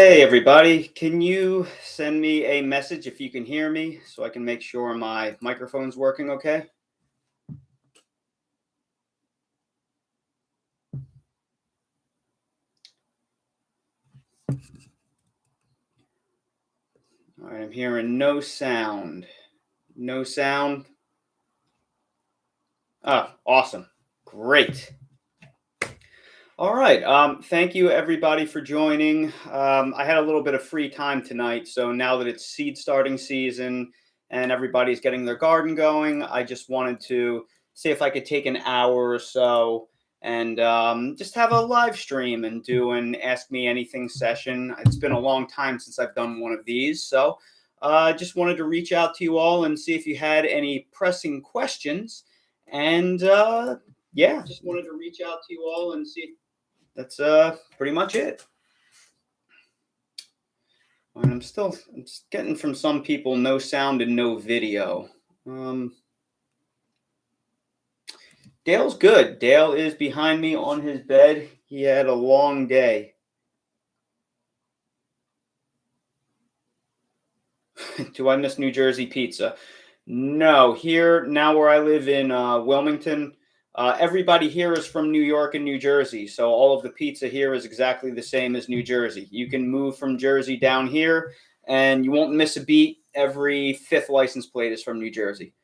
Hey everybody, can you send me a message if you can hear me so I can make sure my microphone's working okay? All right, I'm hearing no sound. No sound. Ah, awesome. Great. All right. Thank you everybody for joining. I had a little bit of free time tonight, so now that it's seed starting season and everybody's getting their garden going, I just wanted to see if I could take an hour or so and just have a live stream and do an Ask Me Anything session. It's been a long time since I've done one of these, so I just wanted to reach out to you all and see if you had any pressing questions. And yeah, just wanted to reach out to you all and see. That's pretty much it. And I'm just getting from some people no sound and no video. Dale's good. Dale is behind me on his bed. He had a long day. Do I miss New Jersey pizza? No. Here now, where I live in Wilmington, everybody here is from New York and New Jersey, so all of the pizza here is exactly the same as New Jersey. You can move from Jersey down here, and you won't miss a beat. Every fifth license plate is from New Jersey.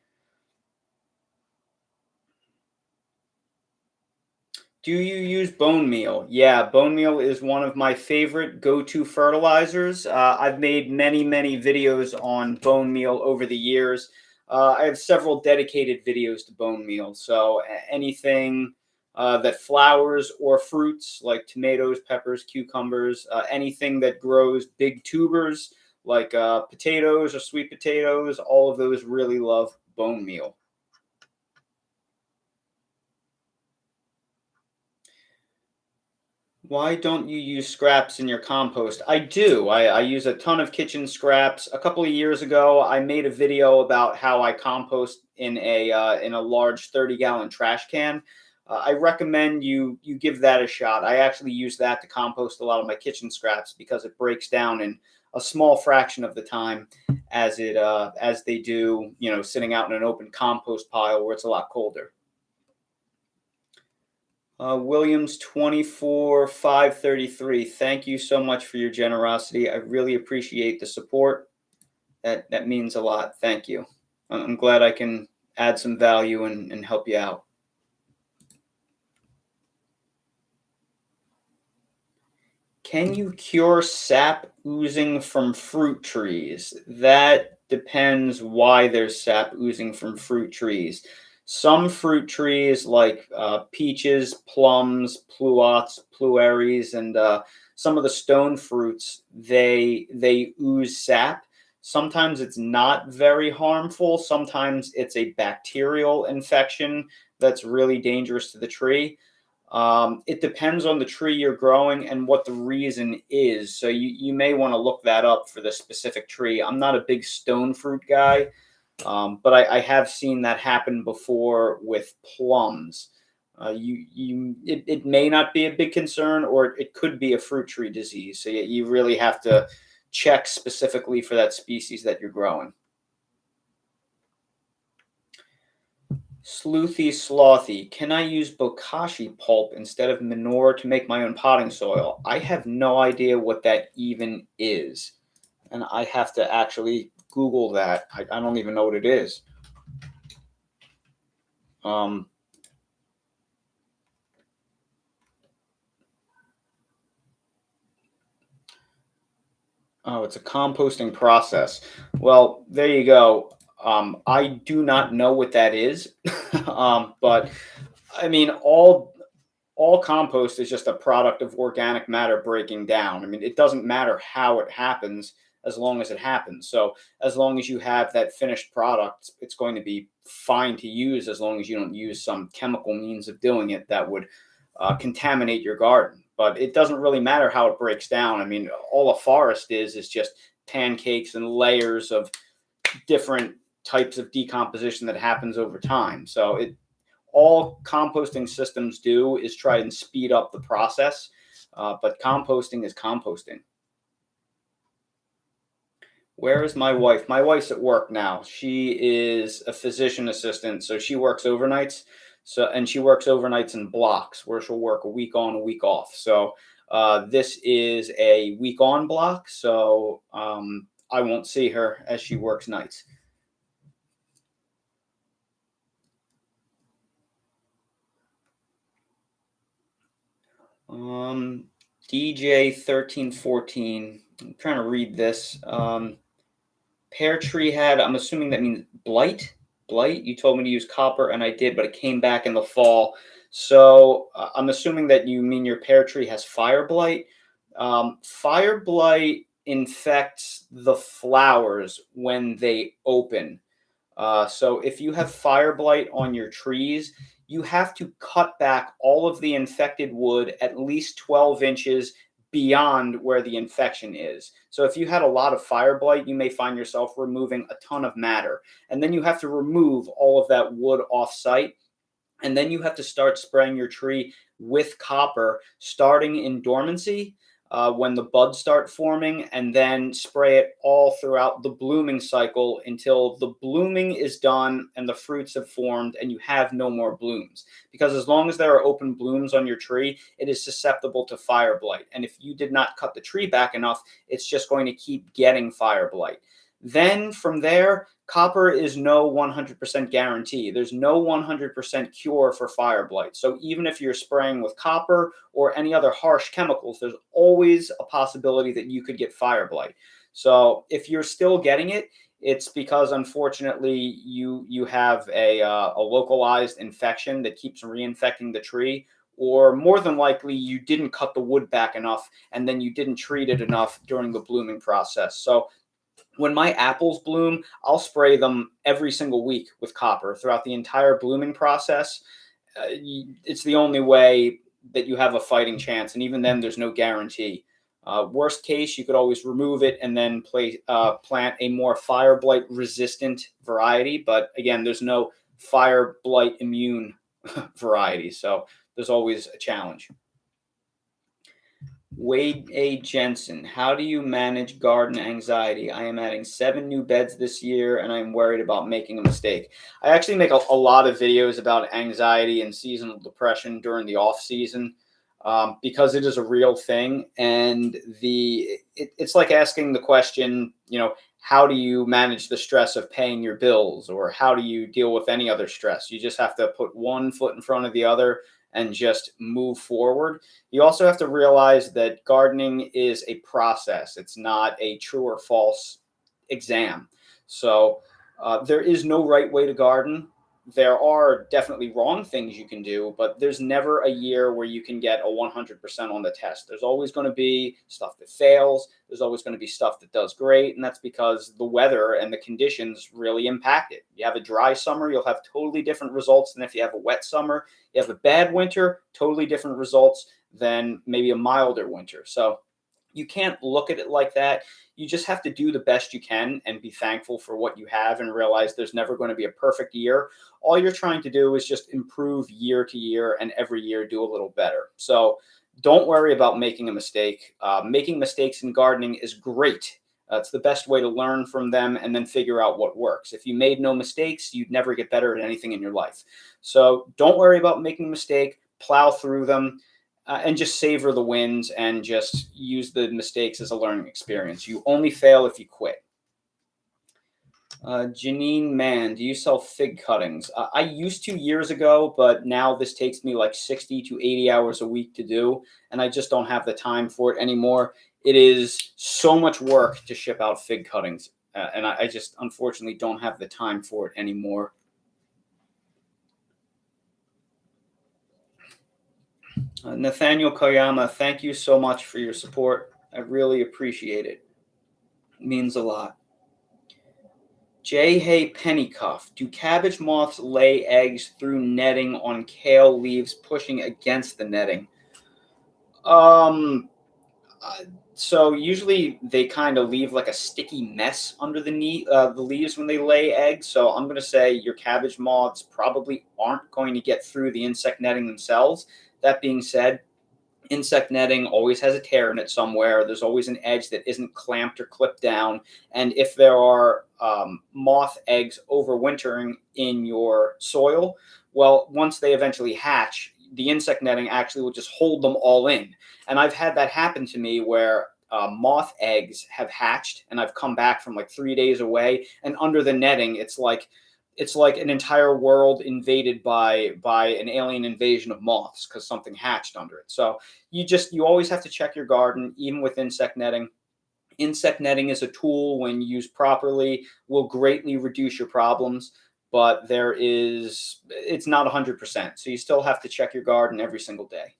Do you use bone meal? Yeah, bone meal is one of my favorite go-to fertilizers. I've made many, many videos on bone meal over the years. I have several dedicated videos to bone meal. So anything that flowers or fruits like tomatoes, peppers, cucumbers, anything that grows big tubers like potatoes or sweet potatoes, all of those really love bone meal. Why don't you use scraps in your compost? I do. I use a ton of kitchen scraps. A couple of years ago, I made a video about how I compost in a large 30-gallon trash can. I recommend you give that a shot. I actually use that to compost a lot of my kitchen scraps because it breaks down in a small fraction of the time as they do, sitting out in an open compost pile where it's a lot colder. Williams 24,533. Thank you so much for your generosity. I really appreciate the support. That means a lot. Thank you. I'm glad I can add some value and help you out. Can you cure sap oozing from fruit trees? That depends why there's sap oozing from fruit trees. Some fruit trees, like peaches, plums, pluots, plueries, and some of the stone fruits, they ooze sap. Sometimes it's not very harmful. Sometimes it's a bacterial infection that's really dangerous to the tree. It depends on the tree you're growing and what the reason is. So you may want to look that up for the specific tree. I'm not a big stone fruit guy, but I have seen that happen before with plums. It may not be a big concern, or it could be a fruit tree disease. So you really have to check specifically for that species that you're growing. Sleuthy Slothy, can I use Bokashi pulp instead of manure to make my own potting soil? I have no idea what that even is. And I have to actually Google that. I don't even know what it is. Oh, it's a composting process. Well, there you go. I do not know what that is. But I mean, all compost is just a product of organic matter breaking down. I mean, it doesn't matter how it happens as long as it happens. So as long as you have that finished product, it's going to be fine to use as long as you don't use some chemical means of doing it that would contaminate your garden. But it doesn't really matter how it breaks down. I mean, all a forest is just pancakes and layers of different types of decomposition that happens over time. So all composting systems do is try and speed up the process, but composting is composting. Where is my wife? My wife's at work now. She is a physician assistant, so she works overnights. And she works overnights in blocks where she'll work a week on, a week off. So this is a week on block, so I won't see her as she works nights. DJ 1314. I'm trying to read this. Pear tree had, I'm assuming that means blight. Blight. You told me to use copper, and I did, but it came back in the fall. So I'm assuming that you mean your pear tree has fire blight. Fire blight infects the flowers when they open. So if you have fire blight on your trees, you have to cut back all of the infected wood at least 12 inches beyond where the infection is. So if you had a lot of fire blight, you may find yourself removing a ton of matter. And then you have to remove all of that wood off site. And then you have to start spraying your tree with copper, starting in dormancy when the buds start forming, and then spray it all throughout the blooming cycle until the blooming is done and the fruits have formed and you have no more blooms. Because as long as there are open blooms on your tree, it is susceptible to fire blight. And if you did not cut the tree back enough, it's just going to keep getting fire blight. Then from there, copper is no 100% guarantee. There's no 100% cure for fire blight. So even if you're spraying with copper or any other harsh chemicals, there's always a possibility that you could get fire blight. So if you're still getting it, it's because unfortunately you have a localized infection that keeps reinfecting the tree, or more than likely you didn't cut the wood back enough and then you didn't treat it enough during the blooming process. So when my apples bloom, I'll spray them every single week with copper throughout the entire blooming process. It's the only way that you have a fighting chance, and even then, there's no guarantee. Worst case, you could always remove it and then plant a more fire blight resistant variety. But again, there's no fire blight immune variety, so there's always a challenge. Wade A. Jensen, how do you manage garden anxiety? I am adding 7 new beds this year and I'm worried about making a mistake. I actually make a lot of videos about anxiety and seasonal depression during the off season because it is a real thing. And it's like asking the question, how do you manage the stress of paying your bills, or how do you deal with any other stress? You just have to put one foot in front of the other and just move forward. You also have to realize that gardening is a process. It's not a true or false exam. So there is no right way to garden. There are definitely wrong things you can do, but there's never a year where you can get a 100% on the test. There's always going to be stuff that fails. There's always going to be stuff that does great. And that's because the weather and the conditions really impact it. You have a dry summer, you'll have totally different results than if you have a wet summer. You have a bad winter, totally different results than maybe a milder winter. So you can't look at it like that. You just have to do the best you can and be thankful for what you have and realize there's never going to be a perfect year. All you're trying to do is just improve year to year, and every year do a little better. So don't worry about making a mistake. Making mistakes in gardening is great. It's the best way to learn from them and then figure out what works. If you made no mistakes, you'd never get better at anything in your life. So don't worry about making a mistake. Plow through them. And just savor the wins and just use the mistakes as a learning experience. You only fail if you quit. Janine Mann, do you sell fig cuttings? I used to years ago, but now this takes me like 60 to 80 hours a week to do, and I just don't have the time for it anymore. It is so much work to ship out fig cuttings, and I just unfortunately don't have the time for it anymore. Nathaniel Koyama, thank you so much for your support. I really appreciate it. It means a lot. J. Hay Pennycuff, do cabbage moths lay eggs through netting on kale leaves pushing against the netting? So usually they kind of leave like a sticky mess under the leaves when they lay eggs. So I'm going to say your cabbage moths probably aren't going to get through the insect netting themselves. That being said, Insect netting always has a tear in it somewhere. There's always an edge that isn't clamped or clipped down. And if there are moth eggs overwintering in your soil, well, once they eventually hatch, the insect netting actually will just hold them all in. And I've had that happen to me where moth eggs have hatched and I've come back from like 3 days away, and under the netting, it's like an entire world invaded by an alien invasion of moths because something hatched under it. So you always have to check your garden, even with insect netting. Insect netting is a tool, when used properly, will greatly reduce your problems, but it's not 100%. So you still have to check your garden every single day.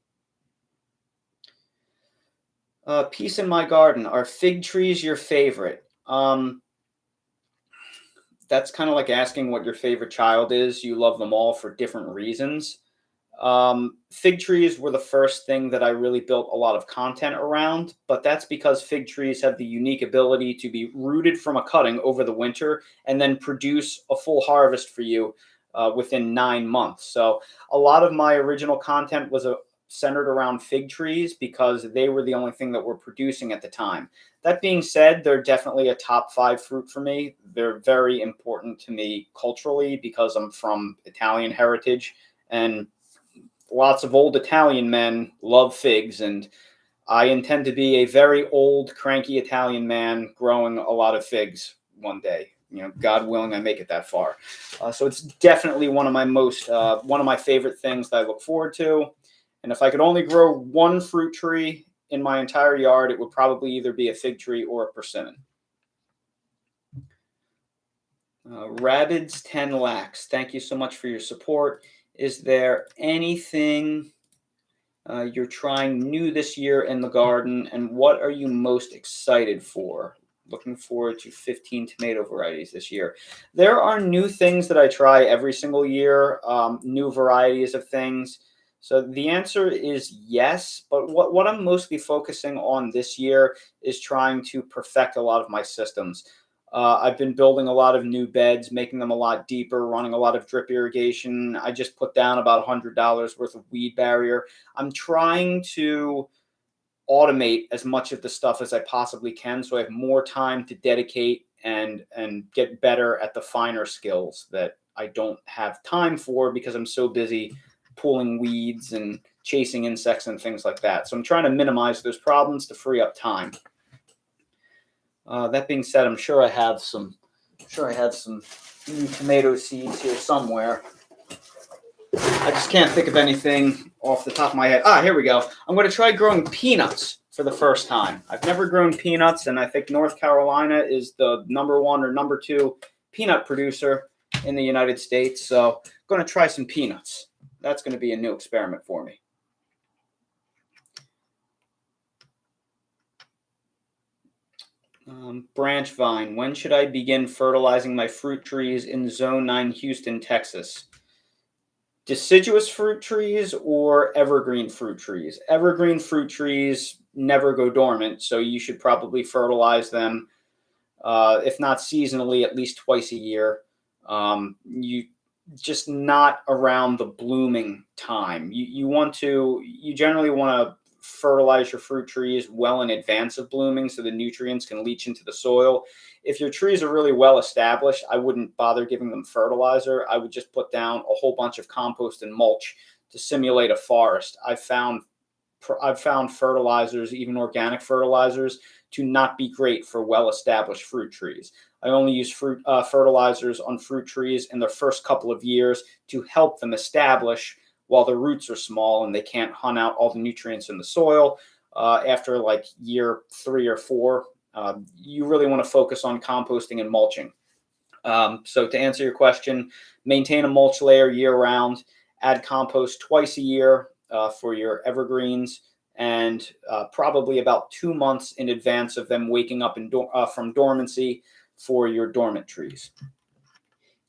Peace in my garden. Are fig trees your favorite? That's kind of like asking what your favorite child is. You love them all for different reasons. Fig trees were the first thing that I really built a lot of content around, but that's because fig trees have the unique ability to be rooted from a cutting over the winter and then produce a full harvest for you within 9 months. So a lot of my original content was centered around fig trees because they were the only thing that were producing at the time. That being said, they're definitely a top 5 fruit for me. They're very important to me culturally because I'm from Italian heritage, and lots of old Italian men love figs, and I intend to be a very old, cranky Italian man growing a lot of figs one day. God willing, I make it that far. So it's definitely one of my favorite things that I look forward to. And if I could only grow one fruit tree in my entire yard, it would probably either be a fig tree or a persimmon. Rabbids 10 lakhs. Thank you so much for your support. Is there anything you're trying new this year in the garden, and what are you most excited for? Looking forward to 15 tomato varieties this year. There are new things that I try every single year, new varieties of things. So the answer is yes, but what I'm mostly focusing on this year is trying to perfect a lot of my systems. I've been building a lot of new beds, making them a lot deeper, running a lot of drip irrigation. I just put down about $100 worth of weed barrier. I'm trying to automate as much of the stuff as I possibly can, so I have more time to dedicate and get better at the finer skills that I don't have time for because I'm so busy pulling weeds and chasing insects and things like that. So I'm trying to minimize those problems to free up time. That being said, I'm sure I have some new tomato seeds here somewhere. I just can't think of anything off the top of my head. Here we go. I'm going to try growing peanuts for the first time. I've never grown peanuts, and I think North Carolina is the #1 or #2 peanut producer in the United States. So I'm going to try some peanuts. That's going to be a new experiment for me. Branch vine. When should I begin fertilizing my fruit trees in Zone 9, Houston, Texas? Deciduous fruit trees or evergreen fruit trees? Evergreen fruit trees never go dormant, so you should probably fertilize them, if not seasonally, at least twice a year. You just not around the blooming time. You generally want to fertilize your fruit trees well in advance of blooming so the nutrients can leach into the soil. If your trees are really well established, I wouldn't bother giving them fertilizer. I would just put down a whole bunch of compost and mulch to simulate a forest. I've found fertilizers, even organic fertilizers, to not be great for well-established fruit trees. I only use fertilizers on fruit trees in their first couple of years to help them establish while the roots are small and they can't hunt out all the nutrients in the soil. After like year 3 or 4, you really want to focus on composting and mulching. So to answer your question, maintain a mulch layer year-round, add compost twice a year for your evergreens, and probably about 2 months in advance of them waking up from dormancy for your dormant trees.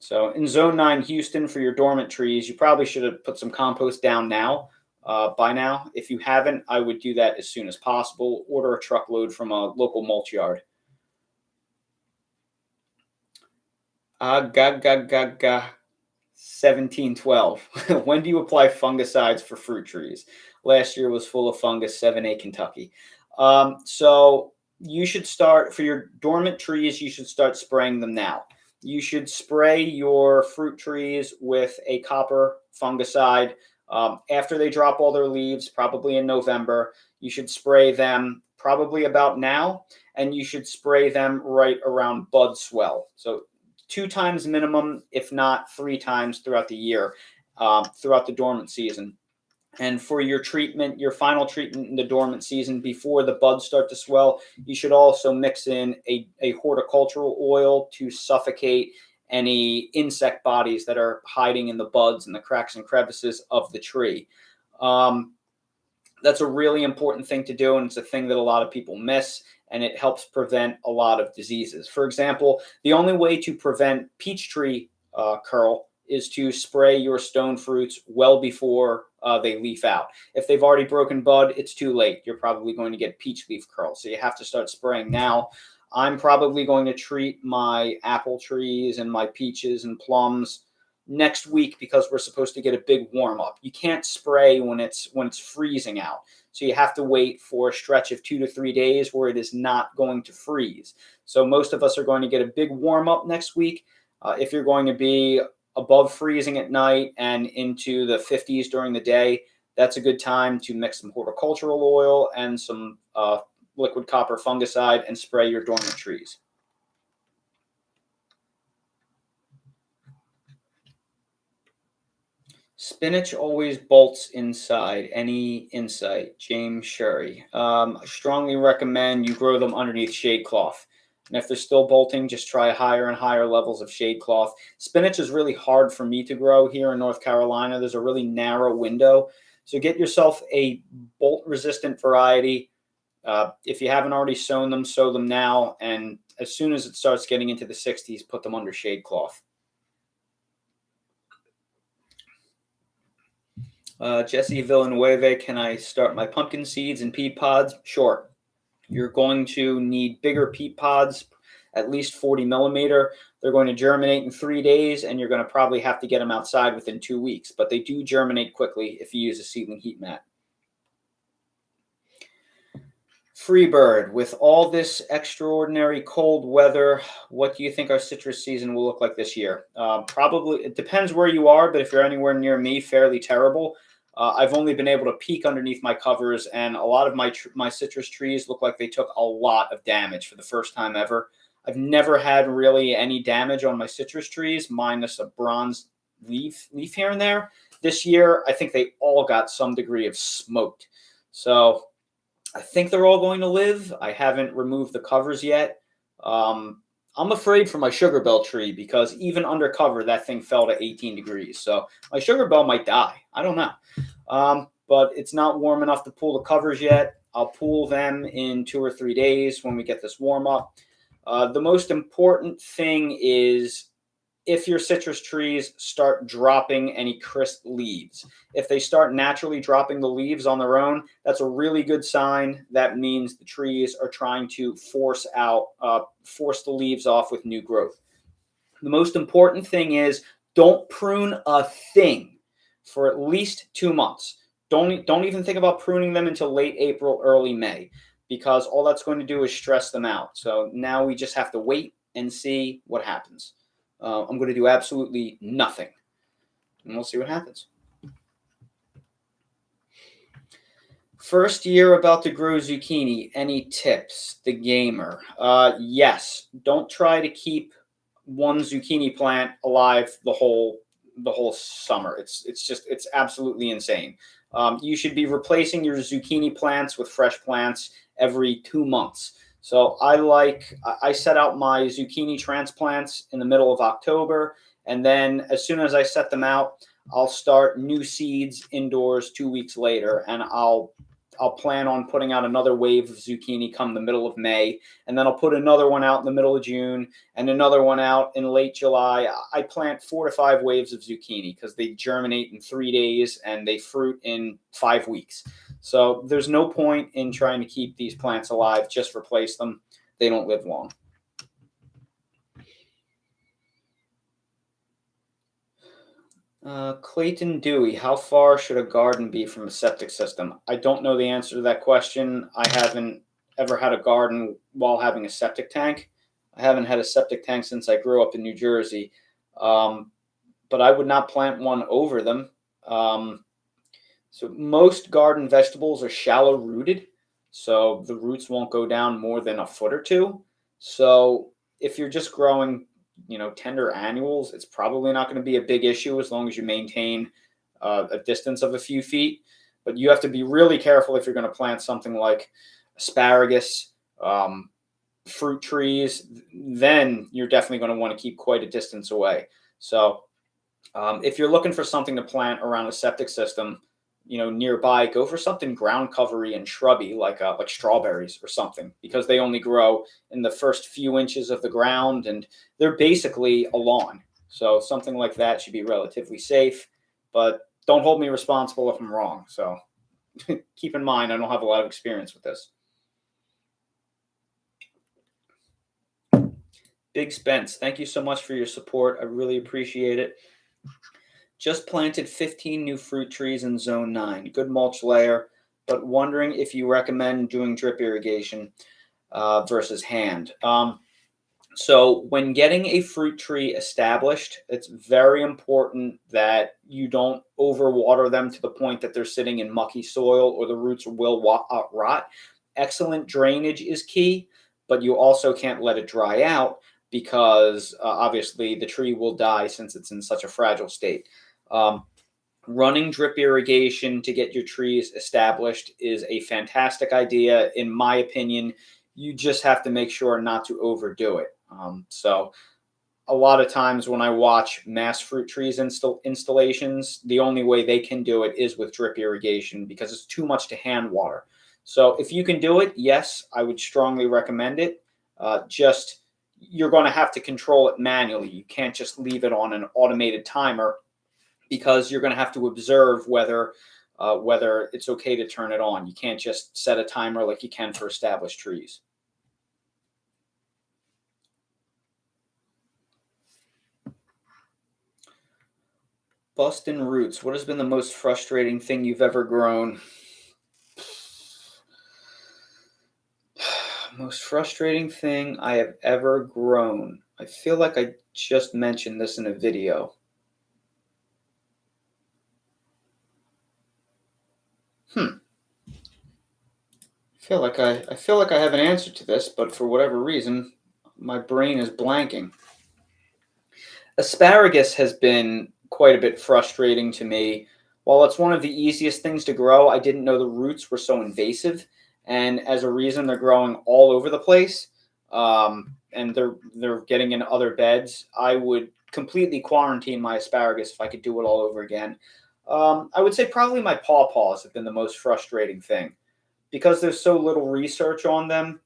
So in Zone 9 Houston, for your dormant trees, you probably should have put some compost down by now. If you haven't, I would do that as soon as possible. Order a truckload from a local mulch yard. 1712. When do you apply fungicides for fruit trees? Last year was full of fungus, 7A Kentucky. So you should start, for your dormant trees, you should start spraying them now. You should spray your fruit trees with a copper fungicide after they drop all their leaves, probably in November. You should spray them probably about now, and you should spray them right around bud swell. So 2 times minimum, if not 3 times throughout the year, throughout the dormant season. And for your treatment, your final treatment in the dormant season, before the buds start to swell, you should also mix in a horticultural oil to suffocate any insect bodies that are hiding in the buds and the cracks and crevices of the tree. That's a really important thing to do, and it's a thing that a lot of people miss, and it helps prevent a lot of diseases. For example, the only way to prevent peach tree curl is to spray your stone fruits well before they leaf out. If they've already broken bud, it's too late. You're probably going to get peach leaf curl, so you have to start spraying now. I'm probably going to treat my apple trees and my peaches and plums next week because we're supposed to get a big warm up. You can't spray when it's freezing out. So you have to wait for a stretch of 2 to 3 days where it is not going to freeze. So most of us are going to get a big warm up next week. If you're going to be above freezing at night and into the 50s during the day, that's a good time to mix some horticultural oil and some liquid copper fungicide and spray your dormant trees. Spinach always bolts inside. Any insight? James Sherry. I strongly recommend you grow them underneath shade cloth. And if they're still bolting, just try higher and higher levels of shade cloth. Spinach is really hard for me to grow here in North Carolina. There's a really narrow window. So get yourself a bolt-resistant variety. If you haven't already sown them, sow them now. And as soon as it starts getting into the 60s, put them under shade cloth. Jesse Villanueva, can I start my pumpkin seeds and peat pods? Sure. You're going to need bigger peat pods, at least 40 millimeter. They're going to germinate in 3 days, and you're going to probably have to get them outside within 2 weeks. But they do germinate quickly if you use a seedling heat mat. Freebird, with all this extraordinary cold weather, what do you think our citrus season will look like this year? Probably, it depends where you are, but if you're anywhere near me, fairly terrible. I've only been able to peek underneath my covers, and a lot of my citrus trees look like they took a lot of damage for the first time ever. I've never had really any damage on my citrus trees, minus a bronze leaf here and there. This year, I think they all got some degree of smoked. So I think they're all going to live. I haven't removed the covers yet. I'm afraid for my sugar bell tree because even under cover, that thing fell to 18 degrees. So my sugar bell might die. I don't know. But it's not warm enough to pull the covers yet. I'll pull them in 2 or 3 days when we get this warm up. The most important thing is if your citrus trees start dropping any crisp leaves. If they start naturally dropping the leaves on their own, that's a really good sign. That means the trees are trying to force the leaves off with new growth. The most important thing is don't prune a thing for at least 2 months. Don't even think about pruning them until late April, early May, because all that's going to do is stress them out. So now we just have to wait and see what happens. I'm going to do absolutely nothing, and we'll see what happens. First year about to grow zucchini. Any tips? The gamer. Yes. Don't try to keep one zucchini plant alive the whole summer. It's absolutely insane. You should be replacing your zucchini plants with fresh plants every 2 months. So I set out my zucchini transplants in the middle of October, and then as soon as I set them out, I'll start new seeds indoors 2 weeks later, and I'll plan on putting out another wave of zucchini come the middle of May, and then I'll put another one out in the middle of June and another one out in late July. I plant 4 to 5 waves of zucchini because they germinate in 3 days and they fruit in 5 weeks. So there's no point in trying to keep these plants alive. Just replace them. They don't live long. Clayton Dewey, how far should a garden be from a septic system? I don't know the answer to that question. I haven't ever had a garden while having a septic tank. I haven't had a septic tank since I grew up in New Jersey. Um, but I would not plant one over them. Um, so most garden vegetables are shallow rooted, so the roots won't go down more than a foot or two. So if you're just growing, tender annuals, it's probably not going to be a big issue as long as you maintain a distance of a few feet. But you have to be really careful if you're going to plant something like asparagus, fruit trees. Then you're definitely going to want to keep quite a distance away. So if you're looking for something to plant around a septic system, nearby, go for something ground covery and shrubby, like strawberries or something, because they only grow in the first few inches of the ground, and they're basically a lawn. So something like that should be relatively safe, but don't hold me responsible if I'm wrong. So keep in mind, I don't have a lot of experience with this. Big Spence, thank you so much for your support. I really appreciate it. Just planted 15 new fruit trees in zone 9. Good mulch layer, but wondering if you recommend doing drip irrigation versus hand. So when getting a fruit tree established, it's very important that you don't overwater them to the point that they're sitting in mucky soil or the roots will rot. Excellent drainage is key, but you also can't let it dry out because obviously the tree will die since it's in such a fragile state. Running drip irrigation to get your trees established is a fantastic idea. In my opinion, you just have to make sure not to overdo it. So a lot of times when I watch mass fruit trees installations, the only way they can do it is with drip irrigation because it's too much to hand water. So if you can do it, yes, I would strongly recommend it. Just you're going to have to control it manually. You can't just leave it on an automated timer because you're going to have to observe whether it's okay to turn it on. You can't just set a timer like you can for established trees. Bustin' Roots, what has been the most frustrating thing you've ever grown? Most frustrating thing I have ever grown. I feel like I just mentioned this in a video. I feel like I have an answer to this, but for whatever reason, my brain is blanking. Asparagus has been quite a bit frustrating to me. While it's one of the easiest things to grow, I didn't know the roots were so invasive, and as a reason, they're growing all over the place, and they're getting in other beds. I would completely quarantine my asparagus if I could do it all over again. I would say probably my pawpaws have been the most frustrating thing because there's so little research on them.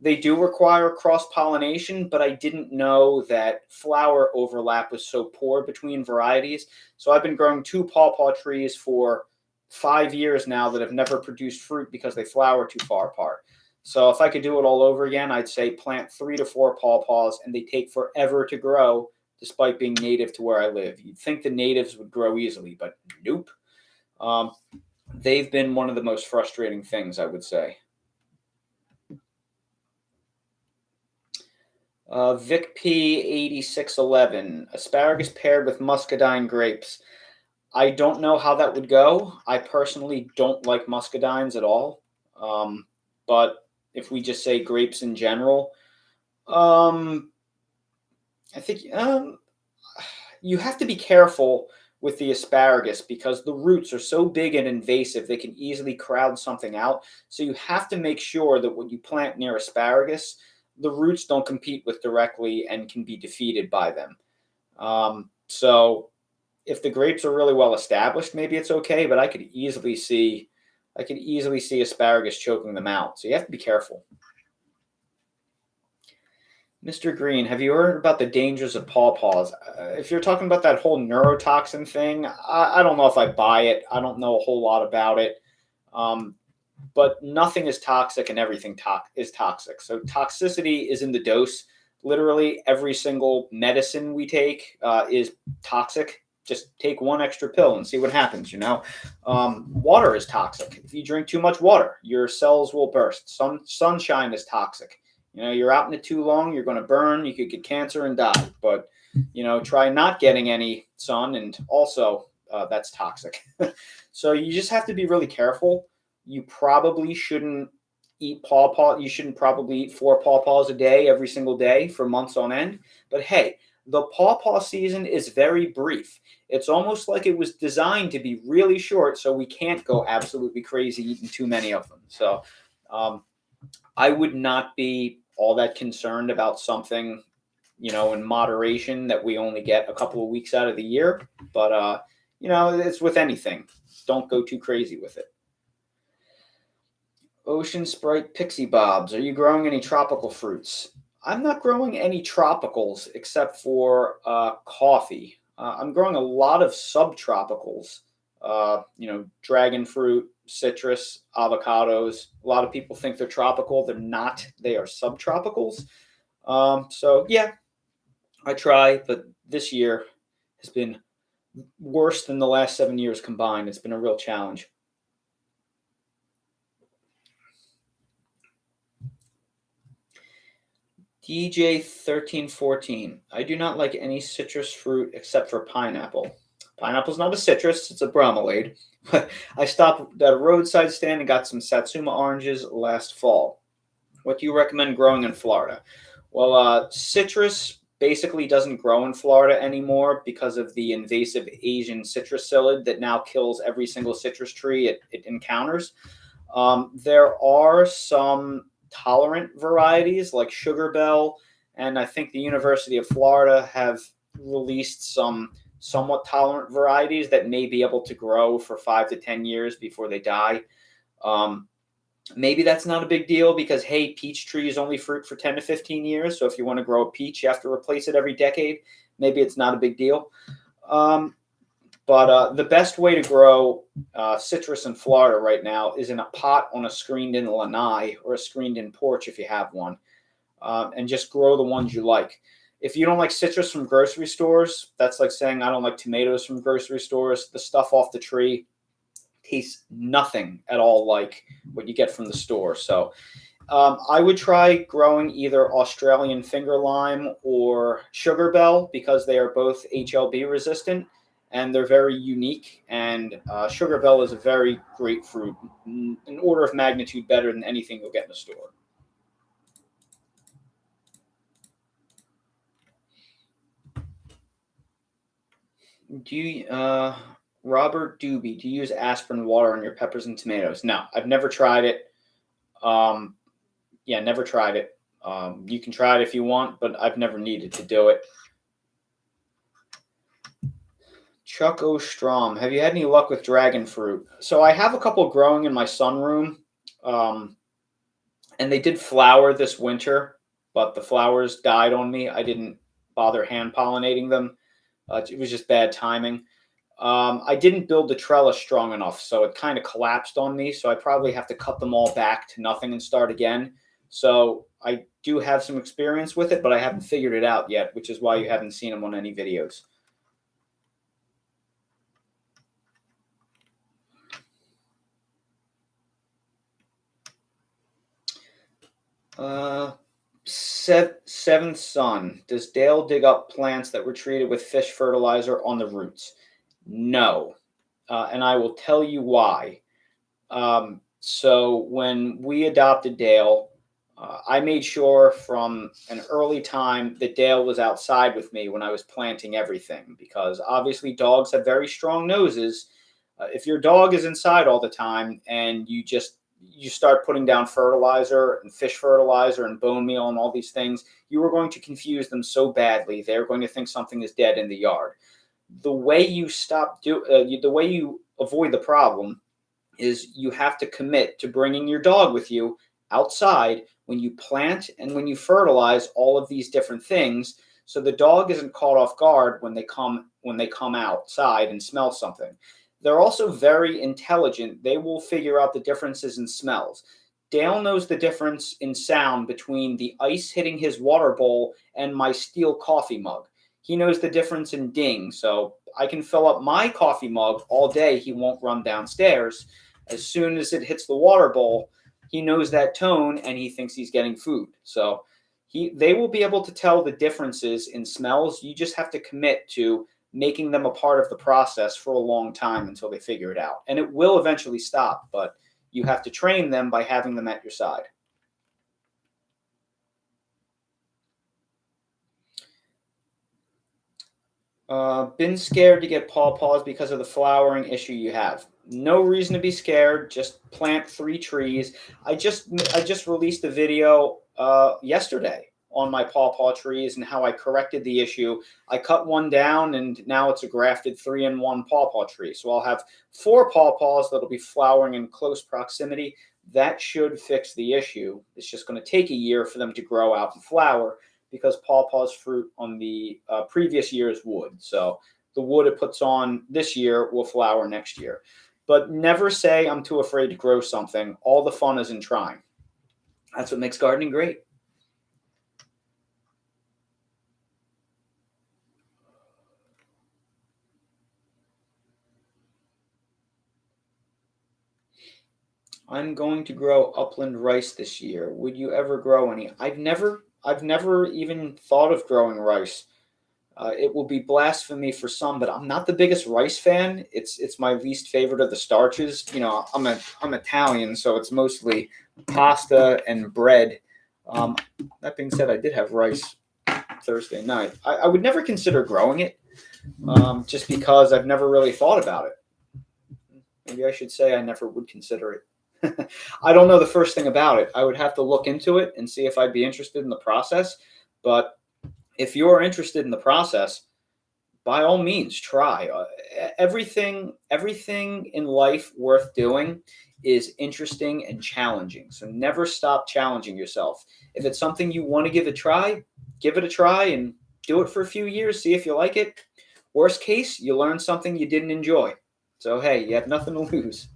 They do require cross-pollination, but I didn't know that flower overlap was so poor between varieties. So I've been growing 2 pawpaw trees for 5 years now that have never produced fruit because they flower too far apart. So if I could do it all over again, I'd say plant 3 to 4 pawpaws, and they take forever to grow despite being native to where I live. You'd think the natives would grow easily, but nope. They've been one of the most frustrating things, I would say. Vic P 8611, asparagus paired with muscadine grapes. I don't know how that would go. I personally don't like muscadines at all. But if we just say grapes in general, I think you have to be careful with the asparagus because the roots are so big and invasive, they can easily crowd something out. So you have to make sure that when you plant near asparagus, the roots don't compete with directly and can be defeated by them. So if the grapes are really well established, maybe it's okay, but I could easily see asparagus choking them out. So you have to be careful. Mr. Green, have you heard about the dangers of pawpaws? If you're talking about that whole neurotoxin thing, I don't know if I buy it. I don't know a whole lot about it. But nothing is toxic and everything is toxic. So toxicity is in the dose. Literally every single medicine we take is toxic. just take one extra pill and see what happens. Water is toxic. If you drink too much water, your cells will burst. Sunshine is toxic. You're out in it too long, you're going to burn, you could get cancer and die. But try not getting any sun, and also that's toxic. So you just have to be really careful. You probably shouldn't eat pawpaw. You shouldn't probably eat 4 pawpaws a day every single day for months on end. But hey, the pawpaw season is very brief. It's almost like it was designed to be really short, so we can't go absolutely crazy eating too many of them. So I would not be all that concerned about something, in moderation, that we only get a couple of weeks out of the year. But, it's with anything. Don't go too crazy with it. Ocean Sprite Pixie Bobs. Are you growing any tropical fruits? I'm not growing any tropicals except for coffee. I'm growing a lot of subtropicals. Dragon fruit, citrus, avocados. A lot of people think they're tropical. They're not. They are subtropicals. So yeah, I try, but this year has been worse than the last 7 years combined. It's been a real challenge. DJ1314. I do not like any citrus fruit except for pineapple. Pineapple's not a citrus, it's a bromelade. I stopped at a roadside stand and got some Satsuma oranges last fall. What do you recommend growing in Florida? Well, citrus basically doesn't grow in Florida anymore because of the invasive Asian citrus psyllid that now kills every single citrus tree it encounters. There are some tolerant varieties like Sugar Bell, and I think the University of Florida have released some somewhat tolerant varieties that may be able to grow for 5 to 10 years before they die. Maybe that's not a big deal because, hey, peach trees only fruit for 10 to 15 years. So if you want to grow a peach, you have to replace it every decade. Maybe it's not a big deal. But the best way to grow citrus in Florida right now is in a pot on a screened-in lanai or a screened-in porch if you have one, and just grow the ones you like. If you don't like citrus from grocery stores, that's like saying I don't like tomatoes from grocery stores. The stuff off the tree tastes nothing at all like what you get from the store. So I would try growing either Australian finger lime or Sugar Bell because they are both HLB resistant and they're very unique. And Sugar Bell is a very great fruit, an order of magnitude better than anything you'll get in the store. Do you, Robert Doobie, do you use aspirin water on your peppers and tomatoes? No, I've never tried it. Never tried it. You can try it if you want, but I've never needed to do it. Chuck Ostrom, have you had any luck with dragon fruit? So I have a couple growing in my sunroom, and they did flower this winter, but the flowers died on me. I didn't bother hand pollinating them. It was just bad timing. I didn't build the trellis strong enough, so it kind of collapsed on me. So I probably have to cut them all back to nothing and start again. So I do have some experience with it, but I haven't figured it out yet, which is why you haven't seen them on any videos. Seventh Son. Does Dale dig up plants that were treated with fish fertilizer on the roots? No. And I will tell you why. So when we adopted Dale, I made sure from an early time that Dale was outside with me when I was planting everything, because obviously dogs have very strong noses. If your dog is inside all the time and you start putting down fertilizer and fish fertilizer and bone meal and all these things, you are going to confuse them so badly. They're going to think something is dead in the yard. The way you the way you avoid the problem is you have to commit to bringing your dog with you outside when you plant and when you fertilize all of these different things, so the dog isn't caught off guard when they come outside and smell something. They're also very intelligent. They will figure out the differences in smells. Dale knows the difference in sound between the ice hitting his water bowl and my steel coffee mug. He knows the difference in ding. So I can fill up my coffee mug all day. He won't run downstairs. As soon as it hits the water bowl, he knows that tone and he thinks he's getting food. So they will be able to tell the differences in smells. You just have to commit to making them a part of the process for a long time until they figure it out. And it will eventually stop, but you have to train them by having them at your side. Been scared to get pawpaws because of the flowering issue you have. No reason to be scared. Just plant 3 trees. I just released a video yesterday on my pawpaw trees and how I corrected the issue. I cut one down and now it's a grafted 3-in-1 pawpaw tree. So I'll have 4 pawpaws that'll be flowering in close proximity. That should fix the issue. It's just going to take a year for them to grow out and flower, because pawpaws fruit on the previous year's wood. So the wood it puts on this year will flower next year. But never say I'm too afraid to grow something. All the fun is in trying. That's what makes gardening great. I'm going to grow upland rice this year. Would you ever grow any? I've never even thought of growing rice. It will be blasphemy for some, but I'm not the biggest rice fan. It's my least favorite of the starches. You know, I'm Italian, so it's mostly pasta and bread. That being said, I did have rice Thursday night. I would never consider growing it, just because I've never really thought about it. Maybe I should say I never would consider it. I don't know the first thing about it. I would have to look into it and see if I'd be interested in the process. But if you're interested in the process, by all means, try. Everything in life worth doing is interesting and challenging. So never stop challenging yourself. If it's something you want to give it a try and do it for a few years. See if you like it. Worst case, you learn something you didn't enjoy. So, hey, you have nothing to lose.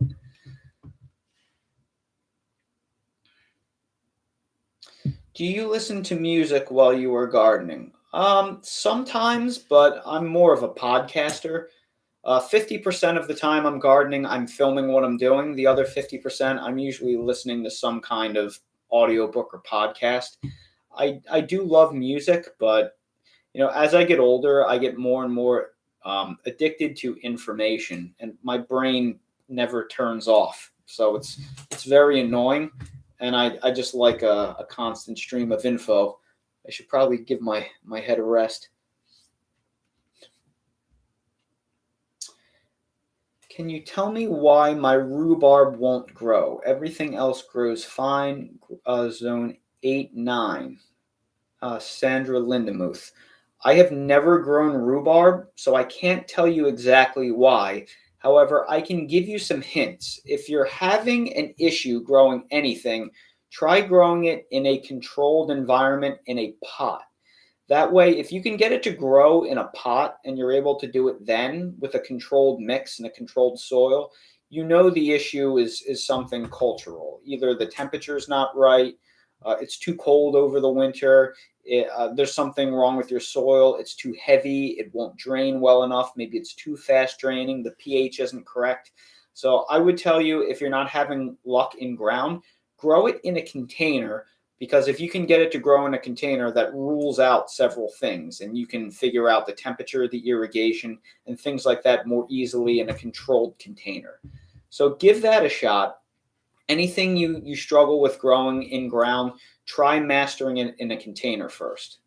Do you listen to music while you are gardening? Sometimes, but I'm more of a podcaster. 50% of the time I'm gardening, I'm filming what I'm doing. The other 50%, I'm usually listening to some kind of audiobook or podcast. I do love music, but as I get older, I get more and more addicted to information, and my brain never turns off. So it's very annoying. And I just like a constant stream of info. I should probably give my head a rest. Can you tell me why my rhubarb won't grow? Everything else grows fine. Zone 8-9. Sandra Lindemuth. I have never grown rhubarb, so I can't tell you exactly why. However, I can give you some hints. If you're having an issue growing anything, try growing it in a controlled environment in a pot. That way, if you can get it to grow in a pot and you're able to do it then with a controlled mix and a controlled soil, the issue is something cultural. Either the temperature's not right, it's too cold over the winter, there's something wrong with your soil, it's too heavy, it won't drain well enough, maybe it's too fast draining, the pH isn't correct. So I would tell you, if you're not having luck in ground, grow it in a container, because if you can get it to grow in a container, that rules out several things, and you can figure out the temperature, the irrigation, and things like that more easily in a controlled container. So give that a shot. Anything you struggle with growing in ground, try mastering it in a container first.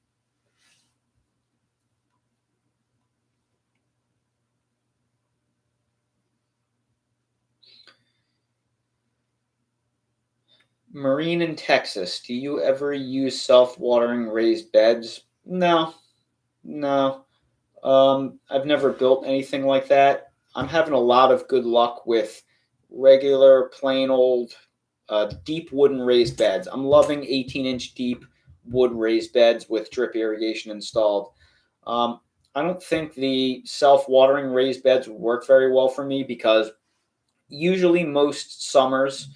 Marine in Texas, do you ever use self-watering raised beds? No. I've never built anything like that. I'm having a lot of good luck with regular, plain old, deep wooden raised beds. I'm loving 18-inch deep wood raised beds with drip irrigation installed. I don't think the self-watering raised beds would work very well for me, because usually most summers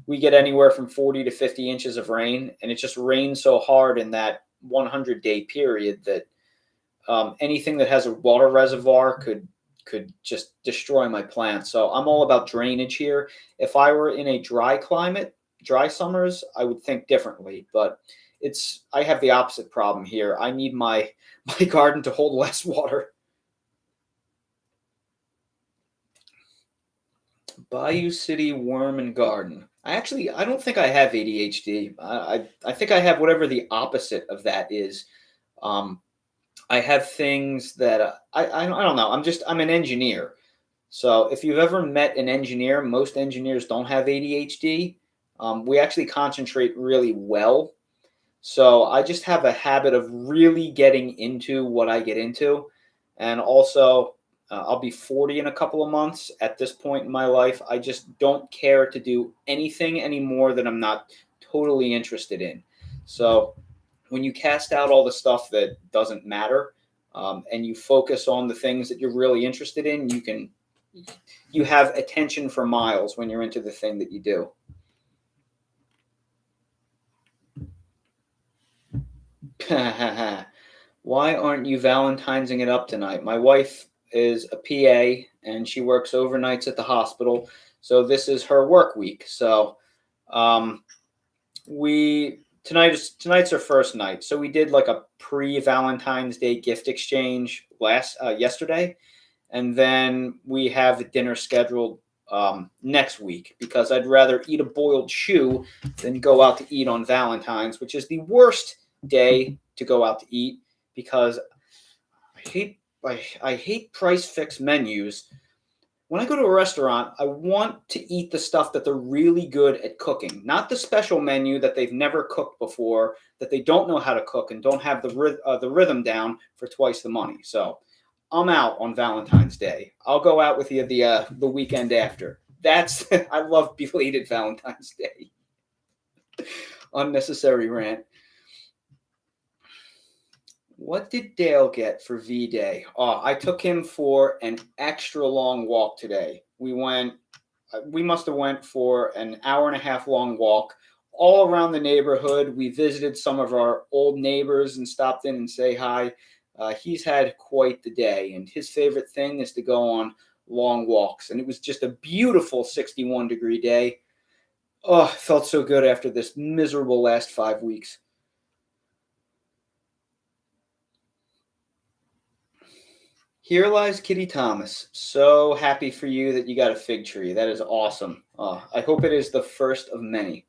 we get anywhere from 40 to 50 inches of rain, and it just rains so hard in that 100-day period that anything that has a water reservoir could could just destroy my plants. So I'm all about drainage here. If I were in a dry climate, dry summers, I would think differently. But I have the opposite problem here. I need my my garden to hold less water. Bayou City Worm and Garden. I don't think I have ADHD. I think I have whatever the opposite of that is. Um, I have things that I don't know. I'm an engineer. So if you've ever met an engineer, most engineers don't have ADHD. We actually concentrate really well. So I just have a habit of really getting into what I get into. And also, I'll be 40 in a couple of months. At this point in my life, I just don't care to do anything anymore that I'm not totally interested in. So when you cast out all the stuff that doesn't matter, and you focus on the things that you're really interested in, you have attention for miles when you're into the thing that you do. Why aren't you Valentinesing it up tonight? My wife is a PA and she works overnights at the hospital, so this is her work week. So um, we tonight's our first night. So we did like a pre-Valentine's Day gift exchange yesterday, and then we have the dinner scheduled next week because I'd rather eat a boiled shoe than go out to eat on Valentine's, which is the worst day to go out to eat because I hate price fixed menus. When I go to a restaurant, I want to eat the stuff that they're really good at cooking, not the special menu that they've never cooked before, that they don't know how to cook and don't have the rhythm down for twice the money. So I'm out on Valentine's Day. I'll go out with you the weekend after. That's I love belated Valentine's Day. Unnecessary rant. What did Dale get for V-Day? Oh, I took him for an extra long walk today. We must have went for an hour and a half long walk all around the neighborhood. We visited some of our old neighbors and stopped in and say hi. He's had quite the day, and his favorite thing is to go on long walks. And it was just a beautiful 61-degree day. Oh, it felt so good after this miserable last 5 weeks. Here lies Kitty Thomas. So happy for you that you got a fig tree. That is awesome. I hope it is the first of many.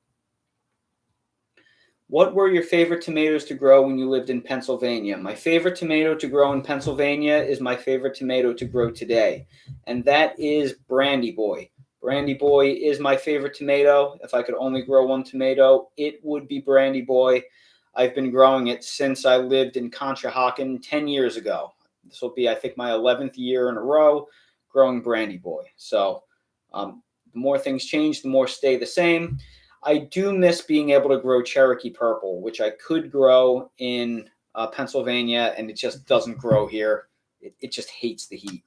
What were your favorite tomatoes to grow when you lived in Pennsylvania? My favorite tomato to grow in Pennsylvania is my favorite tomato to grow today, and that is Brandy Boy. Brandy Boy is my favorite tomato. If I could only grow one tomato, it would be Brandy Boy. I've been growing it since I lived in Conshohocken 10 years ago. This will be, I think, my 11th year in a row growing Brandy Boy. So the more things change, the more stay the same. I do miss being able to grow Cherokee Purple, which I could grow in Pennsylvania, and it just doesn't grow here. It just hates the heat.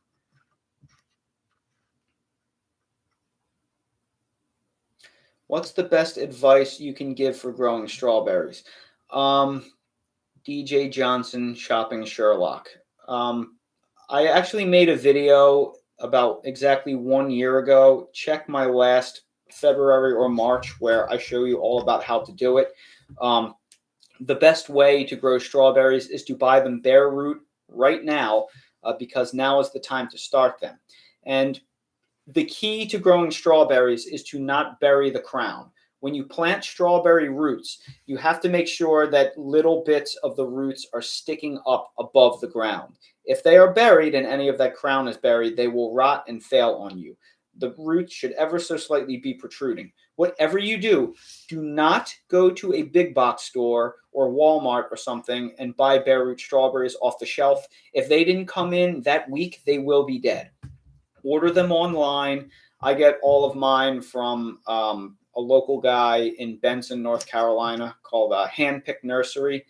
What's the best advice you can give for growing strawberries? DJ Johnson Shopping Sherlock. I actually made a video about exactly 1 year ago. Check my last February or March where I show you all about how to do it. The best way to grow strawberries is to buy them bare root right now because now is the time to start them. And the key to growing strawberries is to not bury the crown. When you plant strawberry roots, you have to make sure that little bits of the roots are sticking up above the ground. If they are buried and any of that crown is buried, they will rot and fail on you. The roots should ever so slightly be protruding. Whatever you do, do not go to a big box store or Walmart or something and buy bare root strawberries off the shelf. If they didn't come in that week, they will be dead. Order them online. I get all of mine from a local guy in Benson, North Carolina called Handpicked Nursery.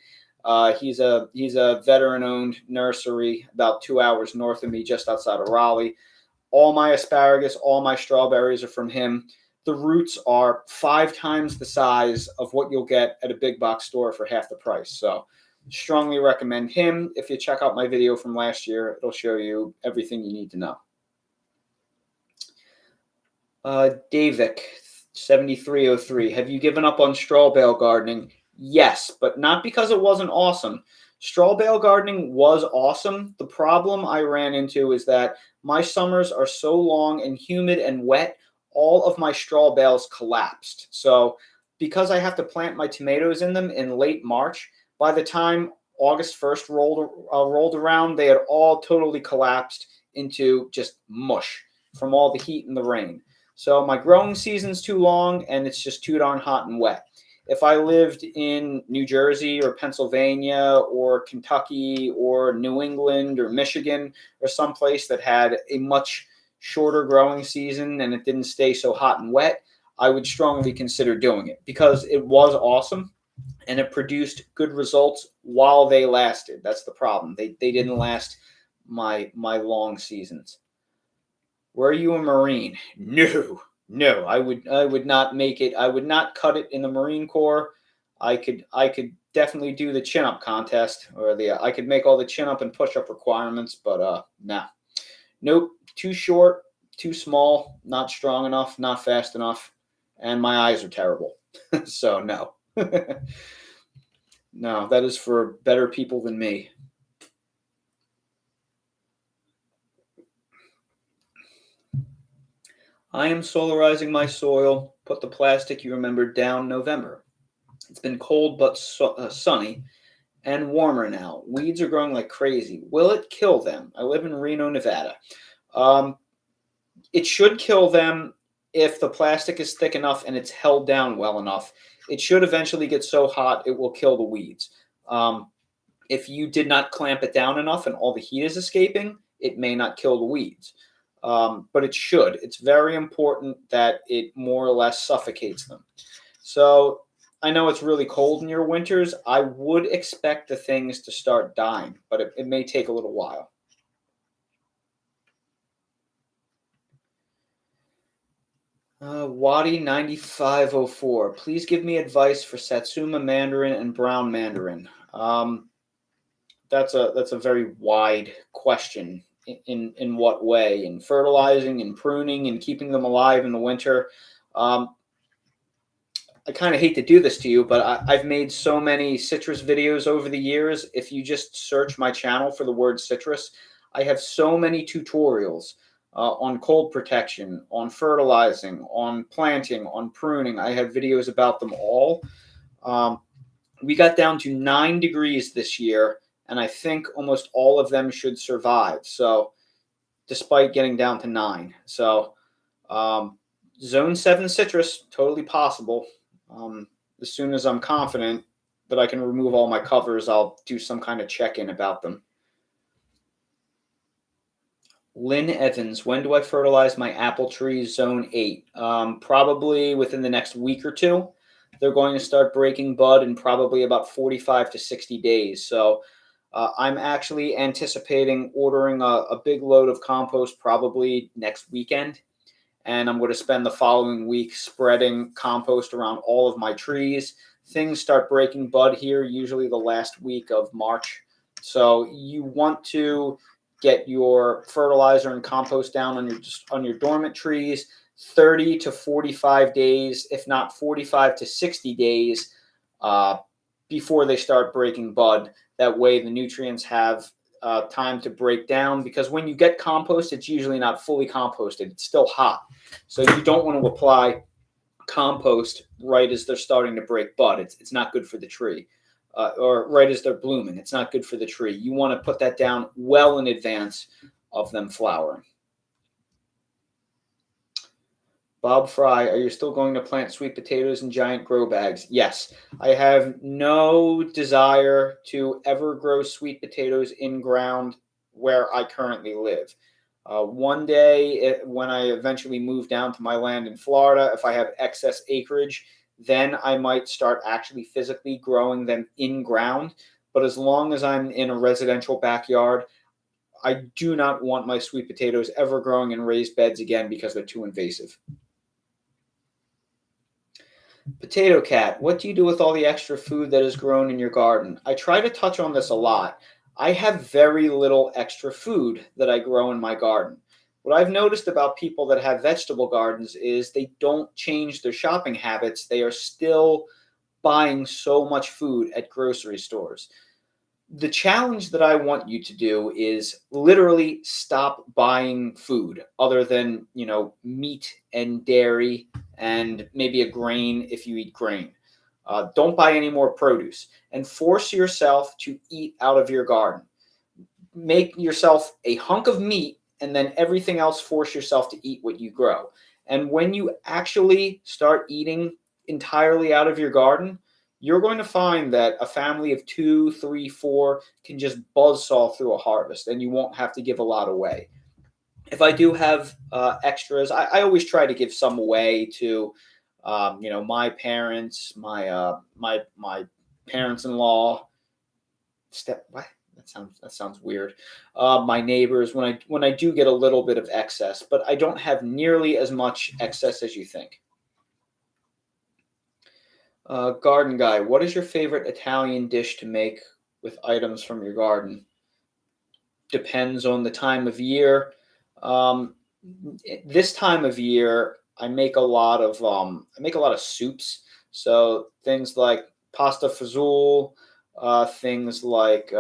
He's a veteran-owned nursery about 2 hours north of me, just outside of Raleigh. All my asparagus, all my strawberries are from him. The roots are 5 times the size of what you'll get at a big box store for half the price. So strongly recommend him. If you check out my video from last year, it'll show you everything you need to know. Davik 7303. Have you given up on straw bale gardening? Yes, but not because it wasn't awesome. Straw bale gardening was awesome. The problem I ran into is that my summers are so long and humid and wet, all of my straw bales collapsed. So, because I have to plant my tomatoes in them in late March, by the time August 1st rolled around, they had all totally collapsed into just mush from all the heat and the rain. So my growing season's too long and it's just too darn hot and wet. If I lived in New Jersey or Pennsylvania or Kentucky or New England or Michigan or someplace that had a much shorter growing season and it didn't stay so hot and wet, I would strongly consider doing it because it was awesome and it produced good results while they lasted. That's the problem. They didn't last my long seasons. Were you a Marine? No, no. I would not make it. I would not cut it in the Marine Corps. I could definitely do the chin up contest or the I could make all the chin up and push up requirements, but nah. Nope. Too short, too small, not strong enough, not fast enough, and my eyes are terrible. So no. No, that is for better people than me. I am solarizing my soil. Put the plastic you remembered down November. It's been cold but sunny and warmer now. Weeds are growing like crazy. Will it kill them? I live in Reno, Nevada. Um, it should kill them if the plastic is thick enough and it's held down well enough. It should eventually get so hot it will kill the weeds. If you did not clamp it down enough and all the heat is escaping, it may not kill the weeds. But it should. It's very important that it more or less suffocates them. So I know it's really cold in your winters. I would expect the things to start dying, but it may take a little while. Wadi 9504. Please give me advice for Satsuma Mandarin and brown Mandarin. That's a very wide question. In what way? In fertilizing and pruning and keeping them alive in the winter. I kind of hate to do this to you, but I've made so many citrus videos over the years. If you just search my channel for the word citrus, I have so many tutorials on cold protection, on fertilizing, on planting, on pruning. I have videos about them all. We got down to 9 degrees this year, and I think almost all of them should survive. So, despite getting down to 9. So, zone 7 citrus, totally possible. As soon as I'm confident that I can remove all my covers, I'll do some kind of check-in about them. Lynn Evans, when do I fertilize my apple trees zone 8? Probably within the next week or two. They're going to start breaking bud in probably about 45 to 60 days. So I'm actually anticipating ordering a big load of compost probably next weekend. And I'm going to spend the following week spreading compost around all of my trees. Things start breaking bud here, usually the last week of March. So you want to get your fertilizer and compost down on your dormant trees 30 to 45 days, if not 45 to 60 days before they start breaking bud. That way the nutrients have time to break down, because when you get compost, it's usually not fully composted. It's still hot. So you don't want to apply compost right as they're starting to break bud. It's not good for the tree. Or right as they're blooming. It's not good for the tree. You want to put that down well in advance of them flowering. Bob Fry, are you still going to plant sweet potatoes in giant grow bags? Yes. I have no desire to ever grow sweet potatoes in ground where I currently live. One day, when I eventually move down to my land in Florida, if I have excess acreage, then I might start actually physically growing them in ground. But as long as I'm in a residential backyard, I do not want my sweet potatoes ever growing in raised beds again because they're too invasive. Potato Cat, what do you do with all the extra food that is grown in your garden? I try to touch on this a lot. I have very little extra food that I grow in my garden. What I've noticed about people that have vegetable gardens is they don't change their shopping habits. They are still buying so much food at grocery stores. The challenge that I want you to do is literally stop buying food other than, meat and dairy and maybe a grain if you eat grain. Don't buy any more produce and force yourself to eat out of your garden. Make yourself a hunk of meat and then everything else force yourself to eat what you grow. And when you actually start eating entirely out of your garden, you're going to find that a family of 2, 3, 4 can just buzzsaw through a harvest and you won't have to give a lot away. If I do have extras, I always try to give some away to, my parents, my parents-in-law. What? That sounds weird. My neighbors, when I do get a little bit of excess, but I don't have nearly as much excess as you think. Garden guy, what is your favorite Italian dish to make with items from your garden? Depends on the time of year. Um, this time of year, I make a lot of soups. So things like pasta fazool, things like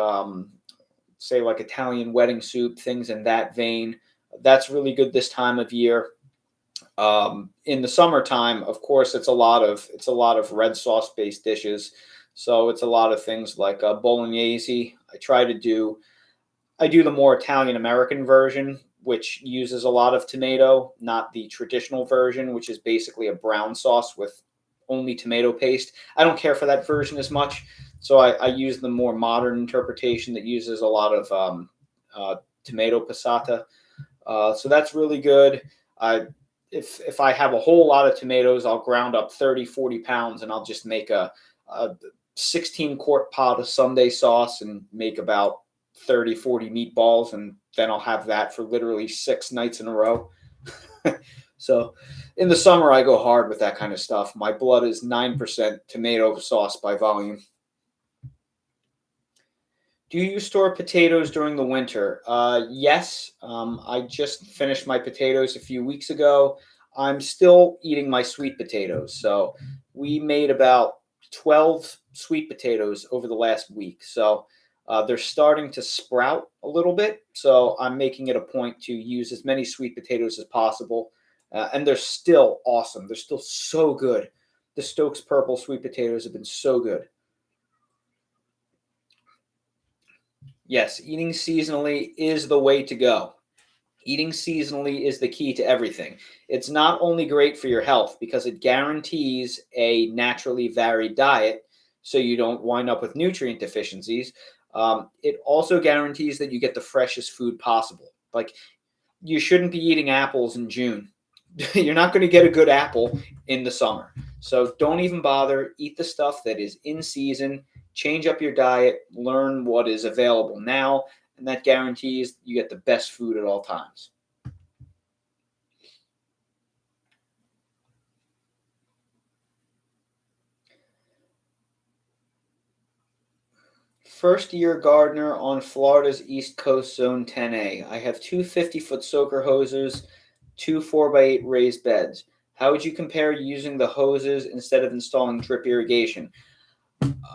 say like Italian wedding soup, things in that vein. That's really good this time of year. In the summertime, of course, it's a lot of red sauce based dishes. So it's a lot of things like bolognese. I do the more Italian American version, which uses a lot of tomato, not the traditional version, which is basically a brown sauce with only tomato paste. I don't care for that version as much, so I use the more modern interpretation that uses a lot of tomato passata. So that's really good. I if I have a whole lot of tomatoes, I'll ground up 30, 40 pounds, and I'll just make a 16-quart pot of Sunday sauce and make about 30, 40 meatballs, and then I'll have that for literally 6 nights in a row. So in the summer, I go hard with that kind of stuff. My blood is 9% tomato sauce by volume. Do you store potatoes during the winter? Yes. I just finished my potatoes a few weeks ago. I'm still eating my sweet potatoes. So we made about 12 sweet potatoes over the last week. So they're starting to sprout a little bit. So I'm making it a point to use as many sweet potatoes as possible. And they're still awesome. They're still so good. The Stokes Purple sweet potatoes have been so good. Yes, eating seasonally is the way to go. Eating seasonally is the key to everything. It's not only great for your health because it guarantees a naturally varied diet so you don't wind up with nutrient deficiencies. It also guarantees that you get the freshest food possible. Like, you shouldn't be eating apples in June. You're not going to get a good apple in the summer. So don't even bother. Eat the stuff that is in season. Change up your diet. Learn what is available now. And that guarantees you get the best food at all times. First year gardener on Florida's East Coast Zone 10A. I have two 50-foot soaker hoses, two 4x8 raised beds. How would you compare using the hoses instead of installing drip irrigation?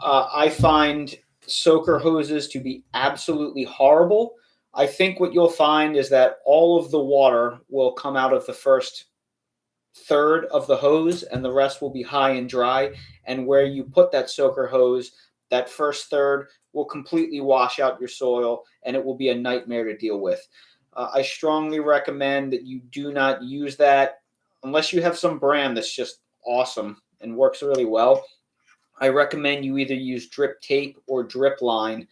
I find soaker hoses to be absolutely horrible. I think what you'll find is that all of the water will come out of the first third of the hose and the rest will be high and dry. And where you put that soaker hose, that first third will completely wash out your soil and it will be a nightmare to deal with. I strongly recommend that you do not use that unless you have some brand that's just awesome and works really well. I recommend you either use drip tape or drip line.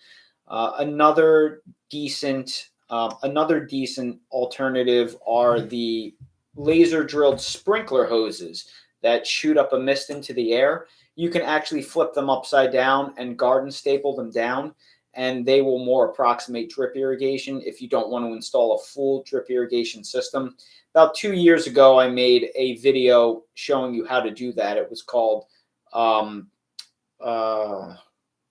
Another decent alternative are the laser drilled sprinkler hoses that shoot up a mist into the air. You can actually flip them upside down and garden staple them down, and they will more approximate drip irrigation if you don't want to install a full drip irrigation system. About 2 years ago, I made a video showing you how to do that. It was called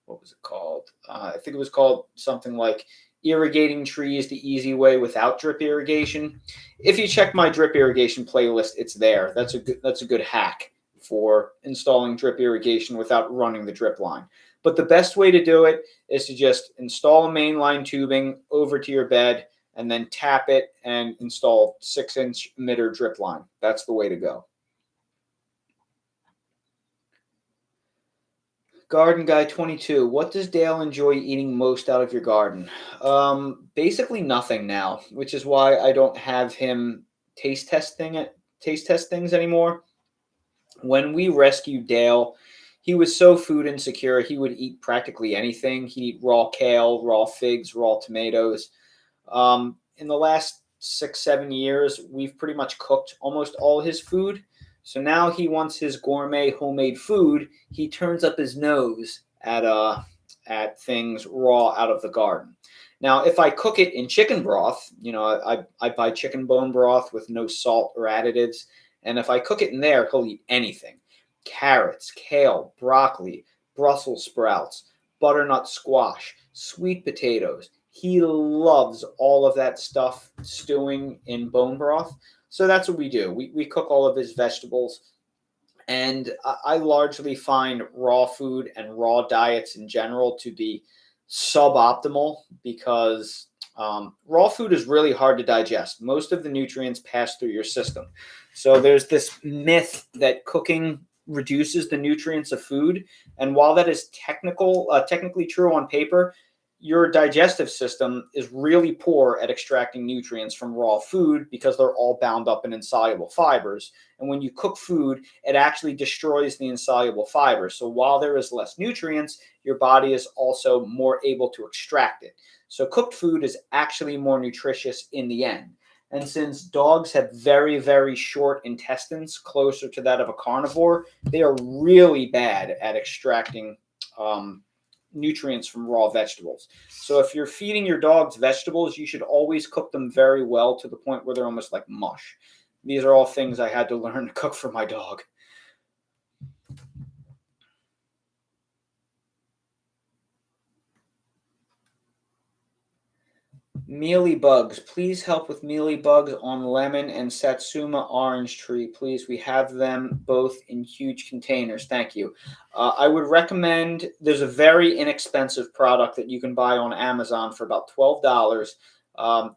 what was it called? I think it was called something like irrigating trees the easy way without drip irrigation. If you check my drip irrigation playlist, it's there. That's a good hack for installing drip irrigation without running the drip line. But the best way to do it is to just install a mainline tubing over to your bed and then tap it and install 6-inch emitter drip line. That's the way to go. Garden Guy 22. What does Dale enjoy eating most out of your garden? Basically nothing now, which is why I don't have him taste test things anymore. When we rescued Dale, he was so food insecure. He would eat practically anything. He'd eat raw kale, raw figs, raw tomatoes. In the last 6-7 years, we've pretty much cooked almost all his food. So now he wants his gourmet homemade food. He turns up his nose at things raw out of the garden. Now, if I cook it in chicken broth, I buy chicken bone broth with no salt or additives. And if I cook it in there, he'll eat anything. Carrots, kale, broccoli, Brussels sprouts, butternut squash, sweet potatoes. He loves all of that stuff stewing in bone broth. So that's what we do. We cook all of his vegetables. And I largely find raw food and raw diets in general to be suboptimal because raw food is really hard to digest. Most of the nutrients pass through your system. So there's this myth that cooking reduces the nutrients of food. And while that is technically true on paper, your digestive system is really poor at extracting nutrients from raw food because they're all bound up in insoluble fibers. And when you cook food, it actually destroys the insoluble fibers. So while there is less nutrients, your body is also more able to extract it. So cooked food is actually more nutritious in the end. And since dogs have very, very short intestines, closer to that of a carnivore, they are really bad at extracting nutrients from raw vegetables. So if you're feeding your dogs vegetables, you should always cook them very well to the point where they're almost like mush. These are all things I had to learn to cook for my dog. Mealy bugs. Please help with mealy bugs on lemon and Satsuma orange tree. Please, we have them both in huge containers. Thank you. I would recommend, there's a very inexpensive product that you can buy on Amazon for about $12.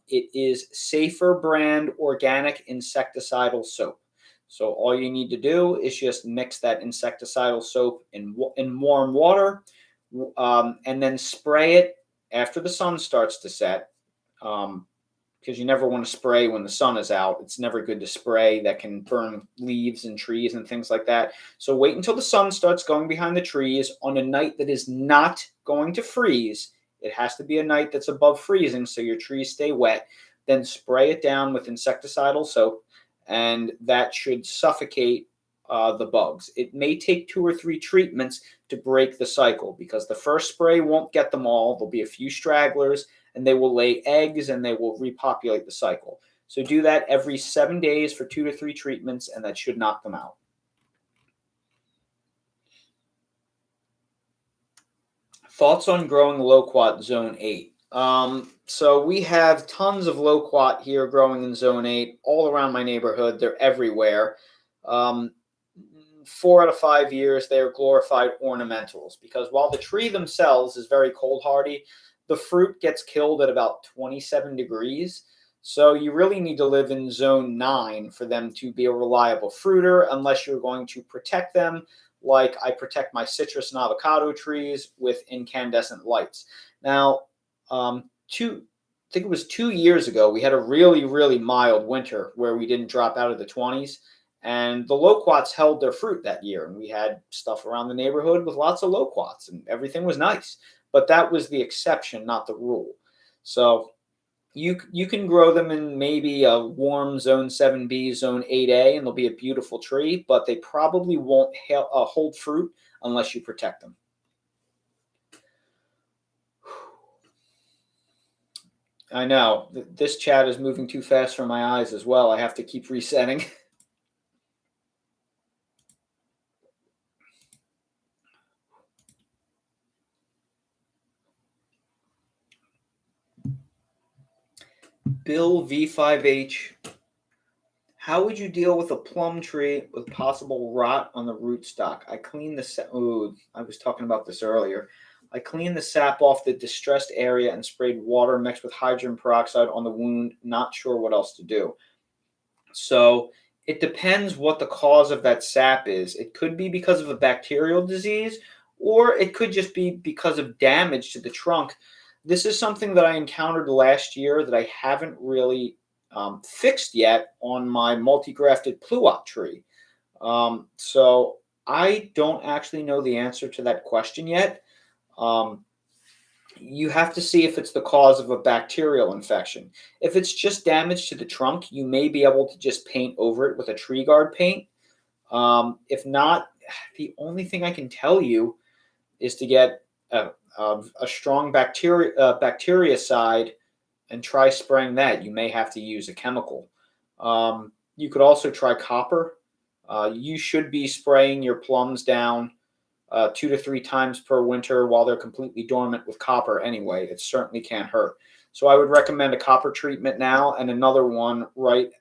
It is Safer brand organic insecticidal soap. So all you need to do is just mix that insecticidal soap in warm water and then spray it after the sun starts to set. Because you never want to spray when the sun is out. It's never good to spray. That can burn leaves and trees and things like that. So wait until the sun starts going behind the trees on a night that is not going to freeze. It has to be a night that's above freezing so your trees stay wet. Then spray it down with insecticidal soap, and that should suffocate the bugs. It may take 2 or 3 treatments to break the cycle because the first spray won't get them all. There'll be a few stragglers, and they will lay eggs and they will repopulate the cycle. So do that every 7 days for 2 to 3 treatments, and that should knock them out. Thoughts on growing loquat zone 8? So we have tons of loquat here growing in zone 8 all around my neighborhood. They're everywhere. 4 out of 5 years, they are glorified ornamentals because while the tree themselves is very cold hardy, the fruit gets killed at about 27 degrees. So you really need to live in zone 9 for them to be a reliable fruiter unless you're going to protect them like I protect my citrus and avocado trees with incandescent lights. Now, I think it was 2 years ago, we had a really, really mild winter where we didn't drop out of the 20s. And the loquats held their fruit that year. And we had stuff around the neighborhood with lots of loquats and everything was nice. But that was the exception, not the rule. So you can grow them in maybe a warm zone 7B, zone 8A, and they'll be a beautiful tree, but they probably won't hold fruit unless you protect them. I know. This chat is moving too fast for my eyes as well. I have to keep resetting. Bill V5H, how would you deal with a plum tree with possible rot on the rootstock? I cleaned the I was talking about this earlier. I cleaned the sap off the distressed area and sprayed water mixed with hydrogen peroxide on the wound. Not sure what else to do. So it depends what the cause of that sap is. It could be because of a bacterial disease, or it could just be because of damage to the trunk. This is something that I encountered last year that I haven't really fixed yet on my multi-grafted pluot tree. So I don't actually know the answer to that question yet. You have to see if it's the cause of a bacterial infection. If it's just damage to the trunk, you may be able to just paint over it with a tree guard paint. If not, the only thing I can tell you is to get a strong bactericide and try spraying that. You may have to use a chemical. You could also try copper. You should be spraying your plums down 2 to 3 times per winter while they're completely dormant with copper anyway. It certainly can't hurt. So I would recommend a copper treatment now and another one right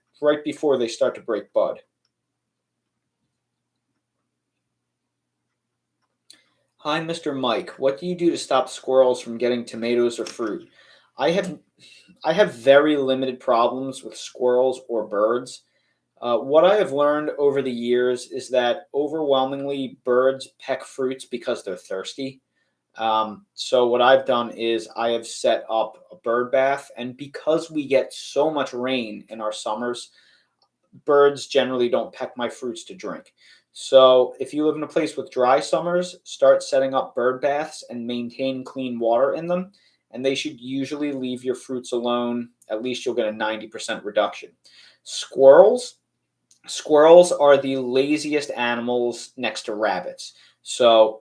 before they start to break bud. Hi, Mr. Mike. What do you do to stop squirrels from getting tomatoes or fruit? I have very limited problems with squirrels or birds. What I have learned over the years is that overwhelmingly birds peck fruits because they're thirsty. So what I've done is I have set up a bird bath, and because we get so much rain in our summers, birds generally don't peck my fruits to drink. So if you live in a place with dry summers, start setting up bird baths and maintain clean water in them, and they should usually leave your fruits alone. At least you'll get a 90% reduction. Squirrels are the laziest animals next to rabbits. So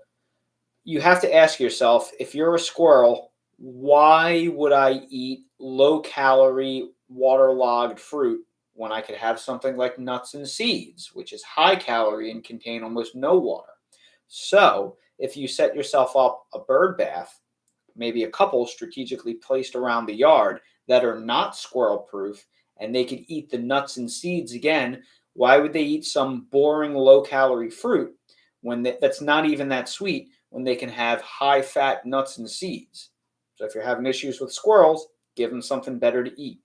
you have to ask yourself, if you're a squirrel, why would I eat low-calorie, waterlogged fruit when I could have something like nuts and seeds, which is high-calorie and contain almost no water? So if you set yourself up a bird bath, maybe a couple strategically placed around the yard that are not squirrel-proof, and they could eat the nuts and seeds again, why would they eat some boring low-calorie fruit when that's not even that sweet, when they can have high-fat nuts and seeds? So if you're having issues with squirrels, give them something better to eat.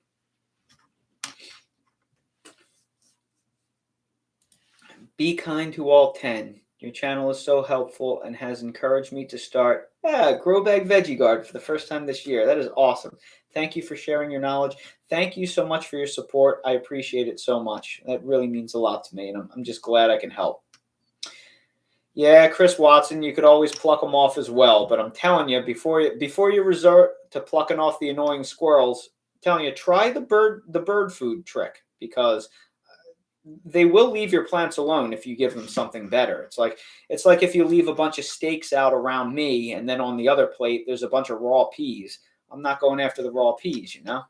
Be kind to all 10. Your channel is so helpful and has encouraged me to start Grow Bag Veggie Garden for the first time this year. That is awesome. Thank you for sharing your knowledge. Thank you so much for your support. I appreciate it so much. That really means a lot to me, and I'm just glad I can help. Yeah, Chris Watson, you could always pluck them off as well, but I'm telling you, before you resort to plucking off the annoying squirrels, I'm telling you, try the bird food trick, because they will leave your plants alone if you give them something better. It's like if you leave a bunch of steaks out around me, and then on the other plate there's a bunch of raw peas. I'm not going after the raw peas, you know.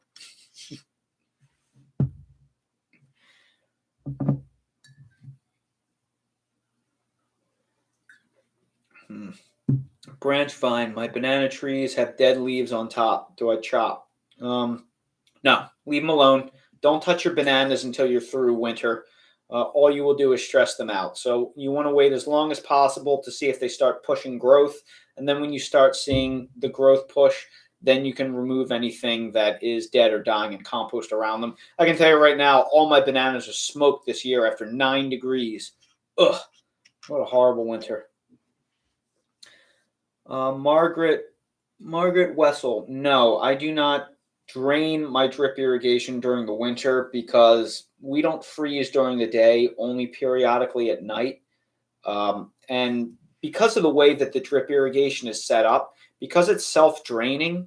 Branch vine. My banana trees have dead leaves on top. Do I chop? No, leave them alone. Don't touch your bananas until you're through winter. All you will do is stress them out. So you want to wait as long as possible to see if they start pushing growth. And then when you start seeing the growth push, then you can remove anything that is dead or dying and compost around them. I can tell you right now, all my bananas are smoked this year after 9 degrees. Ugh, what a horrible winter. Margaret Wessel. No, I do not drain my drip irrigation during the winter because we don't freeze during the day, only periodically at night. And because of the way that the drip irrigation is set up, because it's self-draining,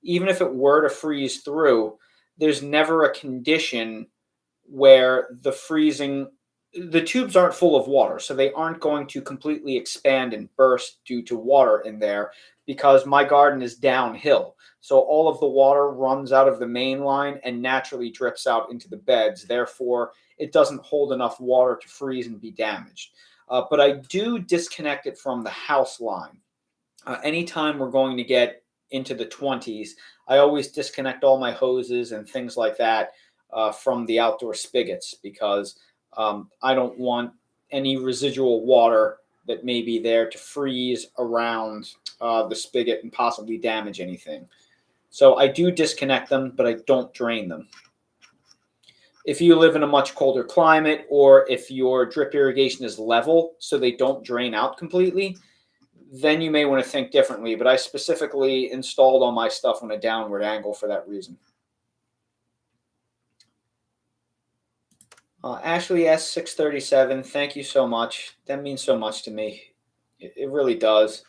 even if it were to freeze through, there's never a condition where the tubes aren't full of water, so they aren't going to completely expand and burst due to water in there, because my garden is downhill. So all of the water runs out of the main line and naturally drips out into the beds. Therefore, it doesn't hold enough water to freeze and be damaged. But I do disconnect it from the house line. Anytime we're going to get into the 20s, I always disconnect all my hoses and things like that from the outdoor spigots because I don't want any residual water that may be there to freeze around the spigot and possibly damage anything. So I do disconnect them, but I don't drain them. If you live in a much colder climate, or if your drip irrigation is level so they don't drain out completely, then you may want to think differently. But I specifically installed all my stuff on a downward angle for that reason. Ashley S637, thank you so much. That means so much to me. It really does.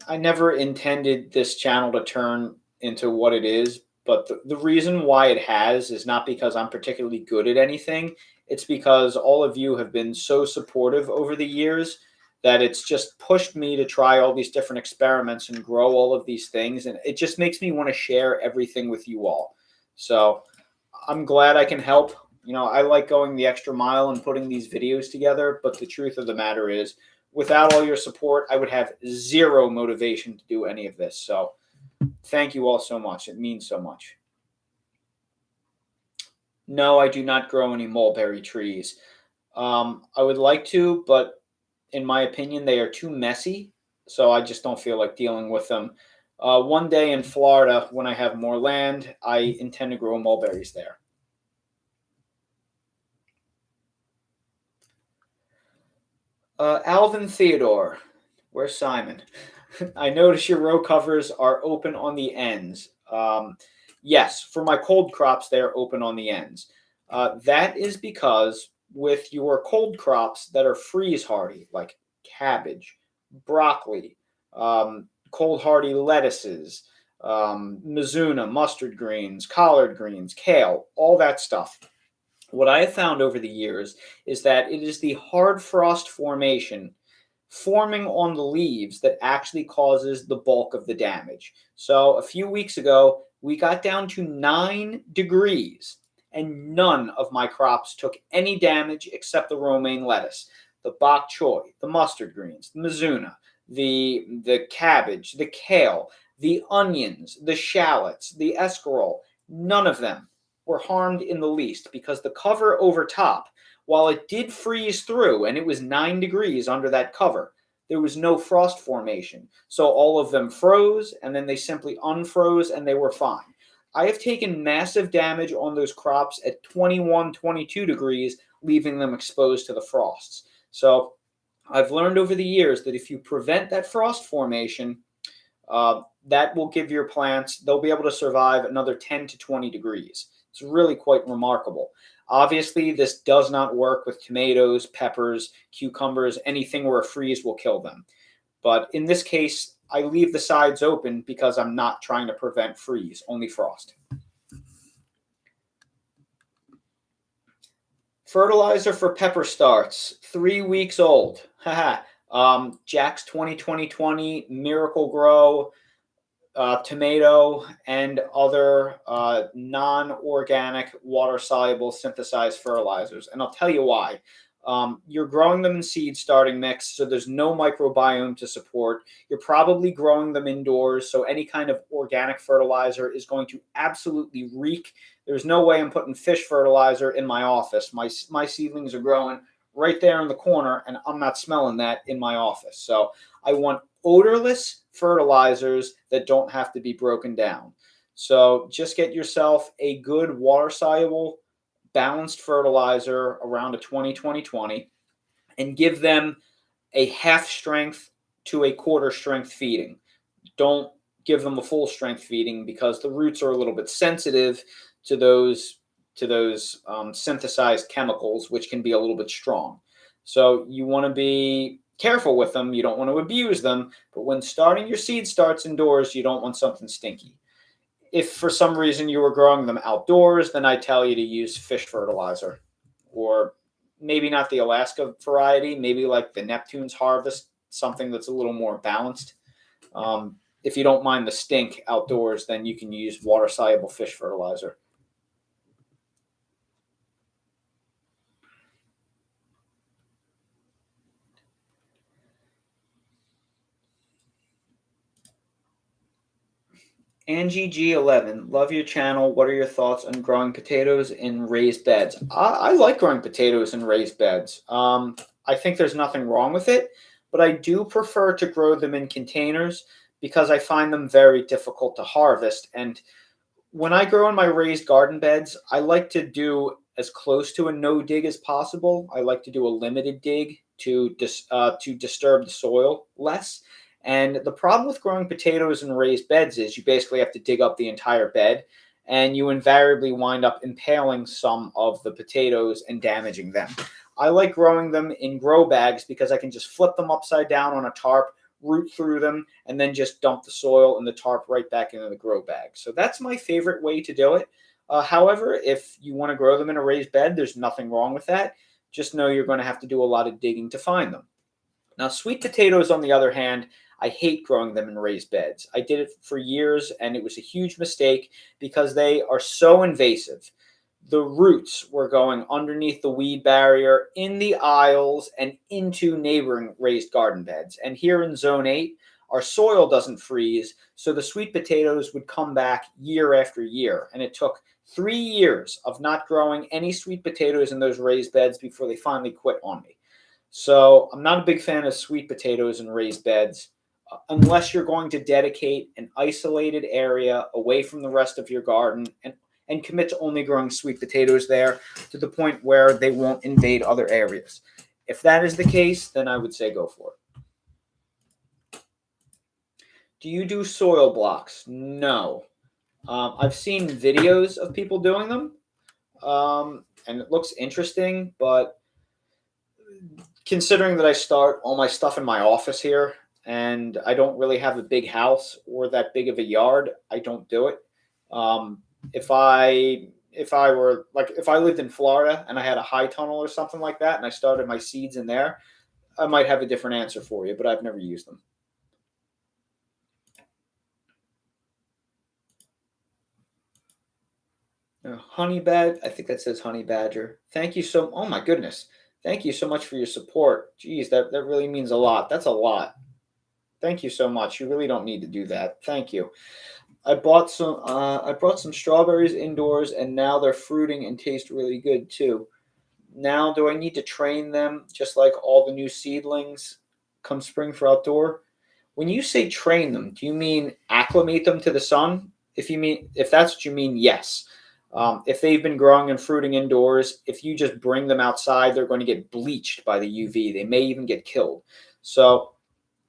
I never intended this channel to turn into what it is, but the reason why it has is not because I'm particularly good at anything. It's because all of you have been so supportive over the years that it's just pushed me to try all these different experiments and grow all of these things. And it just makes me want to share everything with you all. So I'm glad I can help. I like going the extra mile and putting these videos together, but the truth of the matter is, without all your support, I would have zero motivation to do any of this. So thank you all so much. It means so much. No, I do not grow any mulberry trees. I would like to, but in my opinion, they are too messy. So I just don't feel like dealing with them. One day in Florida, when I have more land, I intend to grow mulberries there. Alvin Theodore, where's Simon? I notice your row covers are open on the ends. Yes, for my cold crops, they're open on the ends. That is because with your cold crops that are freeze hardy, like cabbage, broccoli, cold hardy lettuces, mizuna, mustard greens, collard greens, kale, all that stuff. What I have found over the years is that it is the hard frost formation forming on the leaves that actually causes the bulk of the damage. So a few weeks ago, we got down to 9 degrees and none of my crops took any damage except the romaine lettuce, the bok choy, the mustard greens, the mizuna, the cabbage, the kale, the onions, the shallots, the escarole. None of them were harmed in the least because the cover over top, while it did freeze through and it was 9 degrees under that cover, there was no frost formation. So all of them froze and then they simply unfroze and they were fine. I have taken massive damage on those crops at 21, 22 degrees, leaving them exposed to the frosts. So I've learned over the years that if you prevent that frost formation, that will give your plants, they'll be able to survive another 10 to 20 degrees. It's really quite remarkable. Obviously, this does not work with tomatoes, peppers, cucumbers, anything where a freeze will kill them. But in this case, I leave the sides open because I'm not trying to prevent freeze, only frost. Fertilizer for pepper starts, 3 weeks old. Jack's 2020 Miracle Grow, tomato, and other non-organic water-soluble synthesized fertilizers. And I'll tell you why. You're growing them in seed starting mix, so there's no microbiome to support. You're probably growing them indoors, so any kind of organic fertilizer is going to absolutely reek. There's no way I'm putting fish fertilizer in my office. My seedlings are growing right there in the corner, and I'm not smelling that in my office. So I want odorless fertilizers that don't have to be broken down. So just get yourself a good water-soluble balanced fertilizer around a 20-20-20 and give them a half strength to a quarter strength feeding. Don't give them a full strength feeding because the roots are a little bit sensitive to those synthesized chemicals, which can be a little bit strong. So you want to be careful with them. You don't want to abuse them. But when starting your seed starts indoors, you don't want something stinky. If for some reason you were growing them outdoors, then I tell you to use fish fertilizer, or maybe not the Alaska variety, maybe like the Neptune's Harvest, something that's a little more balanced. If you don't mind the stink outdoors, then you can use water-soluble fish fertilizer. Angie G11, love your channel. What are your thoughts on growing potatoes in raised beds? I like growing potatoes in raised beds. I think there's nothing wrong with it, but I do prefer to grow them in containers because I find them very difficult to harvest. And when I grow in my raised garden beds, I like to do as close to a no dig as possible. I like to do a limited dig to disturb the soil less. And the problem with growing potatoes in raised beds is you basically have to dig up the entire bed, and you invariably wind up impaling some of the potatoes and damaging them. I like growing them in grow bags because I can just flip them upside down on a tarp, root through them, and then just dump the soil and the tarp right back into the grow bag. So that's my favorite way to do it. However, if you want to grow them in a raised bed, there's nothing wrong with that. Just know you're going to have to do a lot of digging to find them. Now, sweet potatoes, on the other hand, I hate growing them in raised beds. I did it for years, and it was a huge mistake because they are so invasive. The roots were going underneath the weed barrier, in the aisles, and into neighboring raised garden beds. And here in Zone 8, our soil doesn't freeze, so the sweet potatoes would come back year after year. And it took 3 years of not growing any sweet potatoes in those raised beds before they finally quit on me. So I'm not a big fan of sweet potatoes in raised beds unless you're going to dedicate an isolated area away from the rest of your garden and commit to only growing sweet potatoes there to the point where they won't invade other areas. If that is the case, then I would say go for it. Do you do soil blocks? No. I've seen videos of people doing them, and it looks interesting, but considering that I start all my stuff in my office here and I don't really have a big house or that big of a yard, I don't do it. Um, if I lived in Florida and I had a high tunnel or something like that and I started my seeds in there, I might have a different answer for you, but I've never used them. Honey bad. I think that says honey badger. Thank you so. Oh my goodness. Thank you so much for your support. Geez, that really means a lot. That's a lot. Thank you so much. You really don't need to do that. Thank you. I bought some. I brought some strawberries indoors, and now they're fruiting and taste really good too. Now, do I need to train them just like all the new seedlings come spring for outdoor? When you say train them, do you mean acclimate them to the sun? If that's what you mean, yes. If they've been growing and fruiting indoors, if you just bring them outside, they're going to get bleached by the UV. They may even get killed. So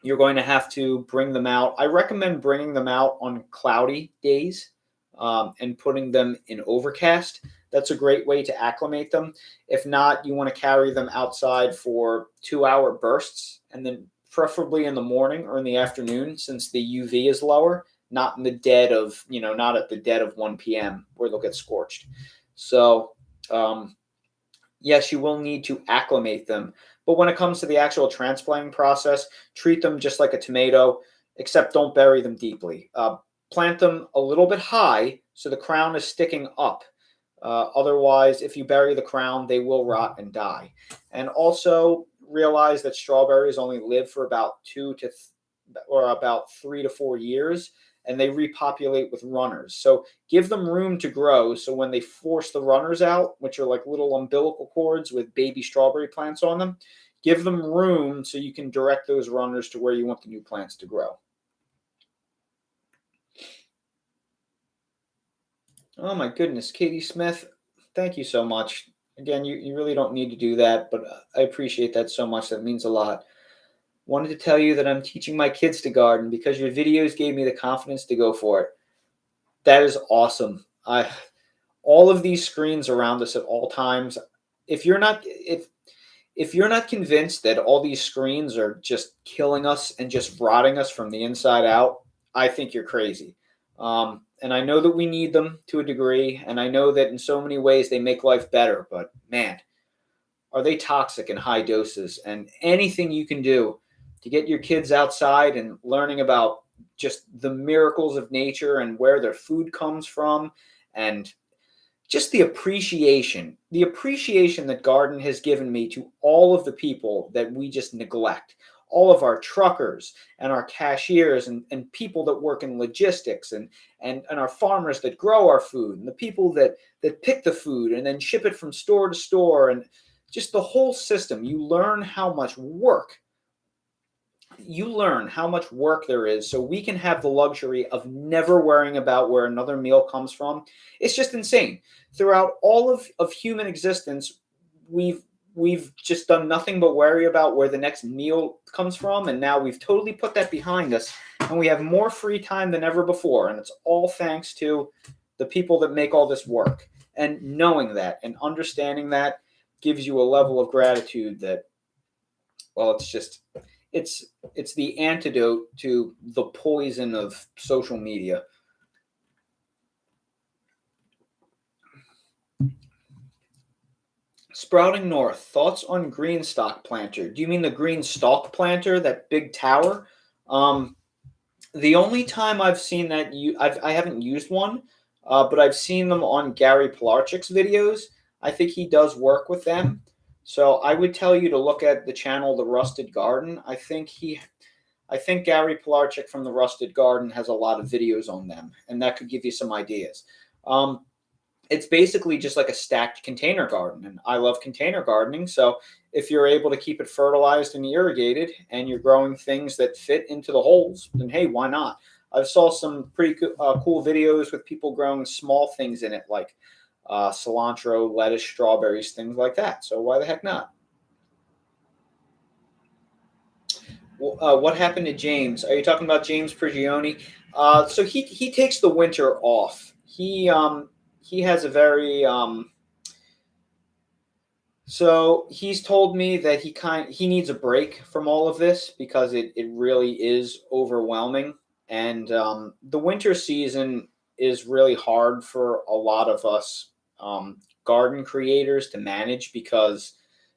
you're going to have to bring them out. I recommend bringing them out on cloudy days and putting them in overcast. That's a great way to acclimate them. If not, you want to carry them outside for 2-hour bursts, and then preferably in the morning or in the afternoon, since the UV is lower, not in the dead of, not at the dead of 1 p.m. where they'll get scorched. So, yes, you will need to acclimate them. But when it comes to the actual transplanting process, treat them just like a tomato, except don't bury them deeply. Plant them a little bit high so the crown is sticking up. Otherwise, if you bury the crown, they will rot and die. And also realize that strawberries only live for about 3 to 4 years, and they repopulate with runners. So give them room to grow. So when they force the runners out, which are like little umbilical cords with baby strawberry plants on them, give them room so you can direct those runners to where you want the new plants to grow. Oh my goodness, Katie Smith, thank you so much. Again, you really don't need to do that, but I appreciate that so much. That means a lot. Wanted to tell you that I'm teaching my kids to garden because your videos gave me the confidence to go for it. That is awesome. All of these screens around us at all times. If you're not convinced that all these screens are just killing us and just rotting us from the inside out, I think you're crazy. And I know that we need them to a degree, and I know that in so many ways they make life better. But man, are they toxic in high doses? And anything you can do to get your kids outside and learning about just the miracles of nature and where their food comes from, and just the appreciation that garden has given me to all of the people that we just neglect, all of our truckers and our cashiers and people that work in logistics and our farmers that grow our food and the people that pick the food and then ship it from store to store and just the whole system. You learn how much work there is, so we can have the luxury of never worrying about where another meal comes from. It's just insane. Throughout all of human existence, we've just done nothing but worry about where the next meal comes from, and now we've totally put that behind us, and we have more free time than ever before, and it's all thanks to the people that make all this work. And knowing that and understanding that gives you a level of gratitude that, well, it's the antidote to the poison of social media. Sprouting North, thoughts on green stalk planter? Do you mean the green stalk planter, that big tower? The only time I've seen that, I haven't used one, but I've seen them on Gary Pilarchik's videos. I think he does work with them. So I would tell you to look at the channel, The Rusted Garden. I think Gary Pilarchik from The Rusted Garden has a lot of videos on them, and that could give you some ideas. It's basically just like a stacked container garden, and I love container gardening. So if you're able to keep it fertilized and irrigated and you're growing things that fit into the holes, then hey, why not? I saw some pretty cool videos with people growing small things in it, like cilantro, lettuce, strawberries, things like that. So why the heck not? What happened to James? Are you talking about James Prigioni? So he takes the winter off. He has a very so he's told me that he needs a break from all of this because it really is overwhelming, and the winter season is really hard for a lot of us garden creators to manage because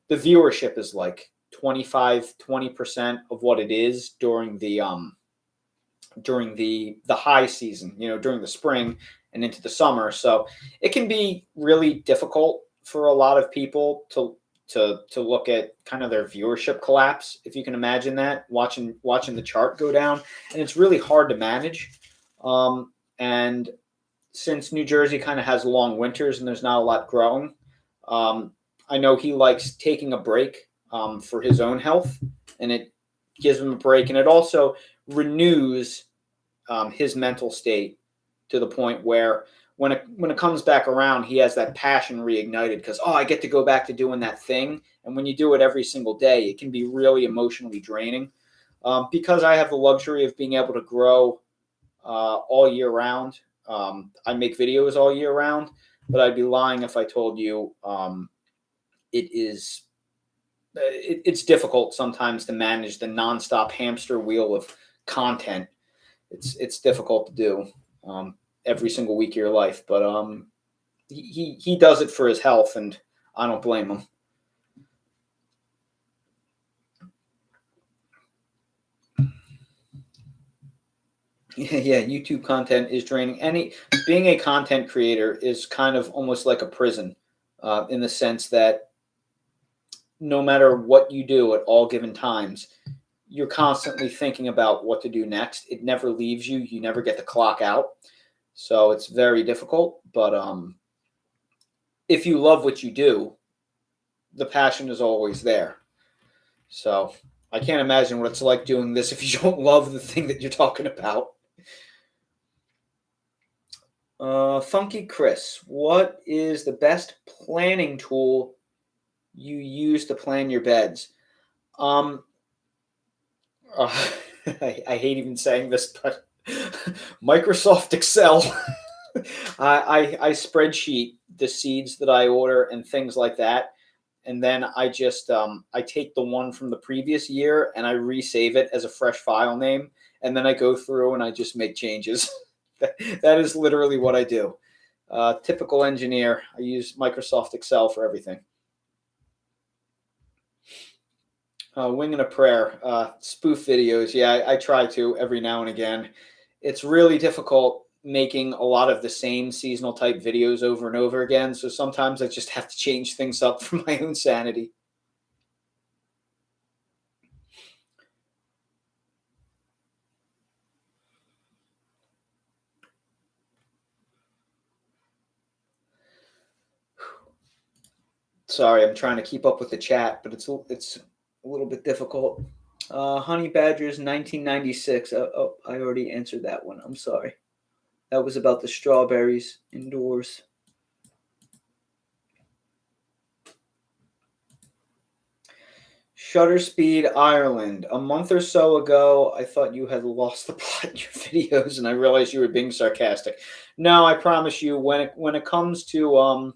the viewership is like 20% of what it is during the high season, during the spring and into the summer. So it can be really difficult for a lot of people to look at kind of their viewership collapse, if you can imagine that, watching the chart go down, and it's really hard to manage. And since New Jersey kind of has long winters and there's not a lot growing, I know he likes taking a break for his own health, and it gives him a break, and it also renews his mental state to the point where when it comes back around, he has that passion reignited because, I get to go back to doing that thing. And when you do it every single day, it can be really emotionally draining. Because I have the luxury of being able to grow all year round, I make videos all year round, but I'd be lying if I told you it's difficult sometimes to manage the nonstop hamster wheel of content. It's difficult to do every single week of your life, but he does it for his health, and I don't blame him. Yeah, YouTube content is draining. Being a content creator is kind of almost like a prison, in the sense that no matter what you do at all given times, you're constantly thinking about what to do next. It never leaves you. You never get to clock out. So it's very difficult. But if you love what you do, the passion is always there. So I can't imagine what it's like doing this if you don't love the thing that you're talking about. Funky Chris, what is the best planning tool you use to plan your beds? I hate even saying this, but Microsoft Excel. I spreadsheet the seeds that I order and things like that, and then I just I take the one from the previous year and I resave it as a fresh file name, and then I go through and I just make changes. That is literally what I do. Typical engineer. I use Microsoft Excel for everything. Wing and a Prayer, spoof videos. Yeah, I try to every now and again. It's really difficult making a lot of the same seasonal type videos over and over again. So sometimes I just have to change things up for my own sanity. Sorry, I'm trying to keep up with the chat, but it's a little bit difficult. Honey badgers, 1996. Oh, I already answered that one. I'm sorry. That was about the strawberries indoors. Shutter Speed Ireland. A month or so ago, I thought you had lost the plot in your videos, and I realized you were being sarcastic. No, I promise you, when it comes to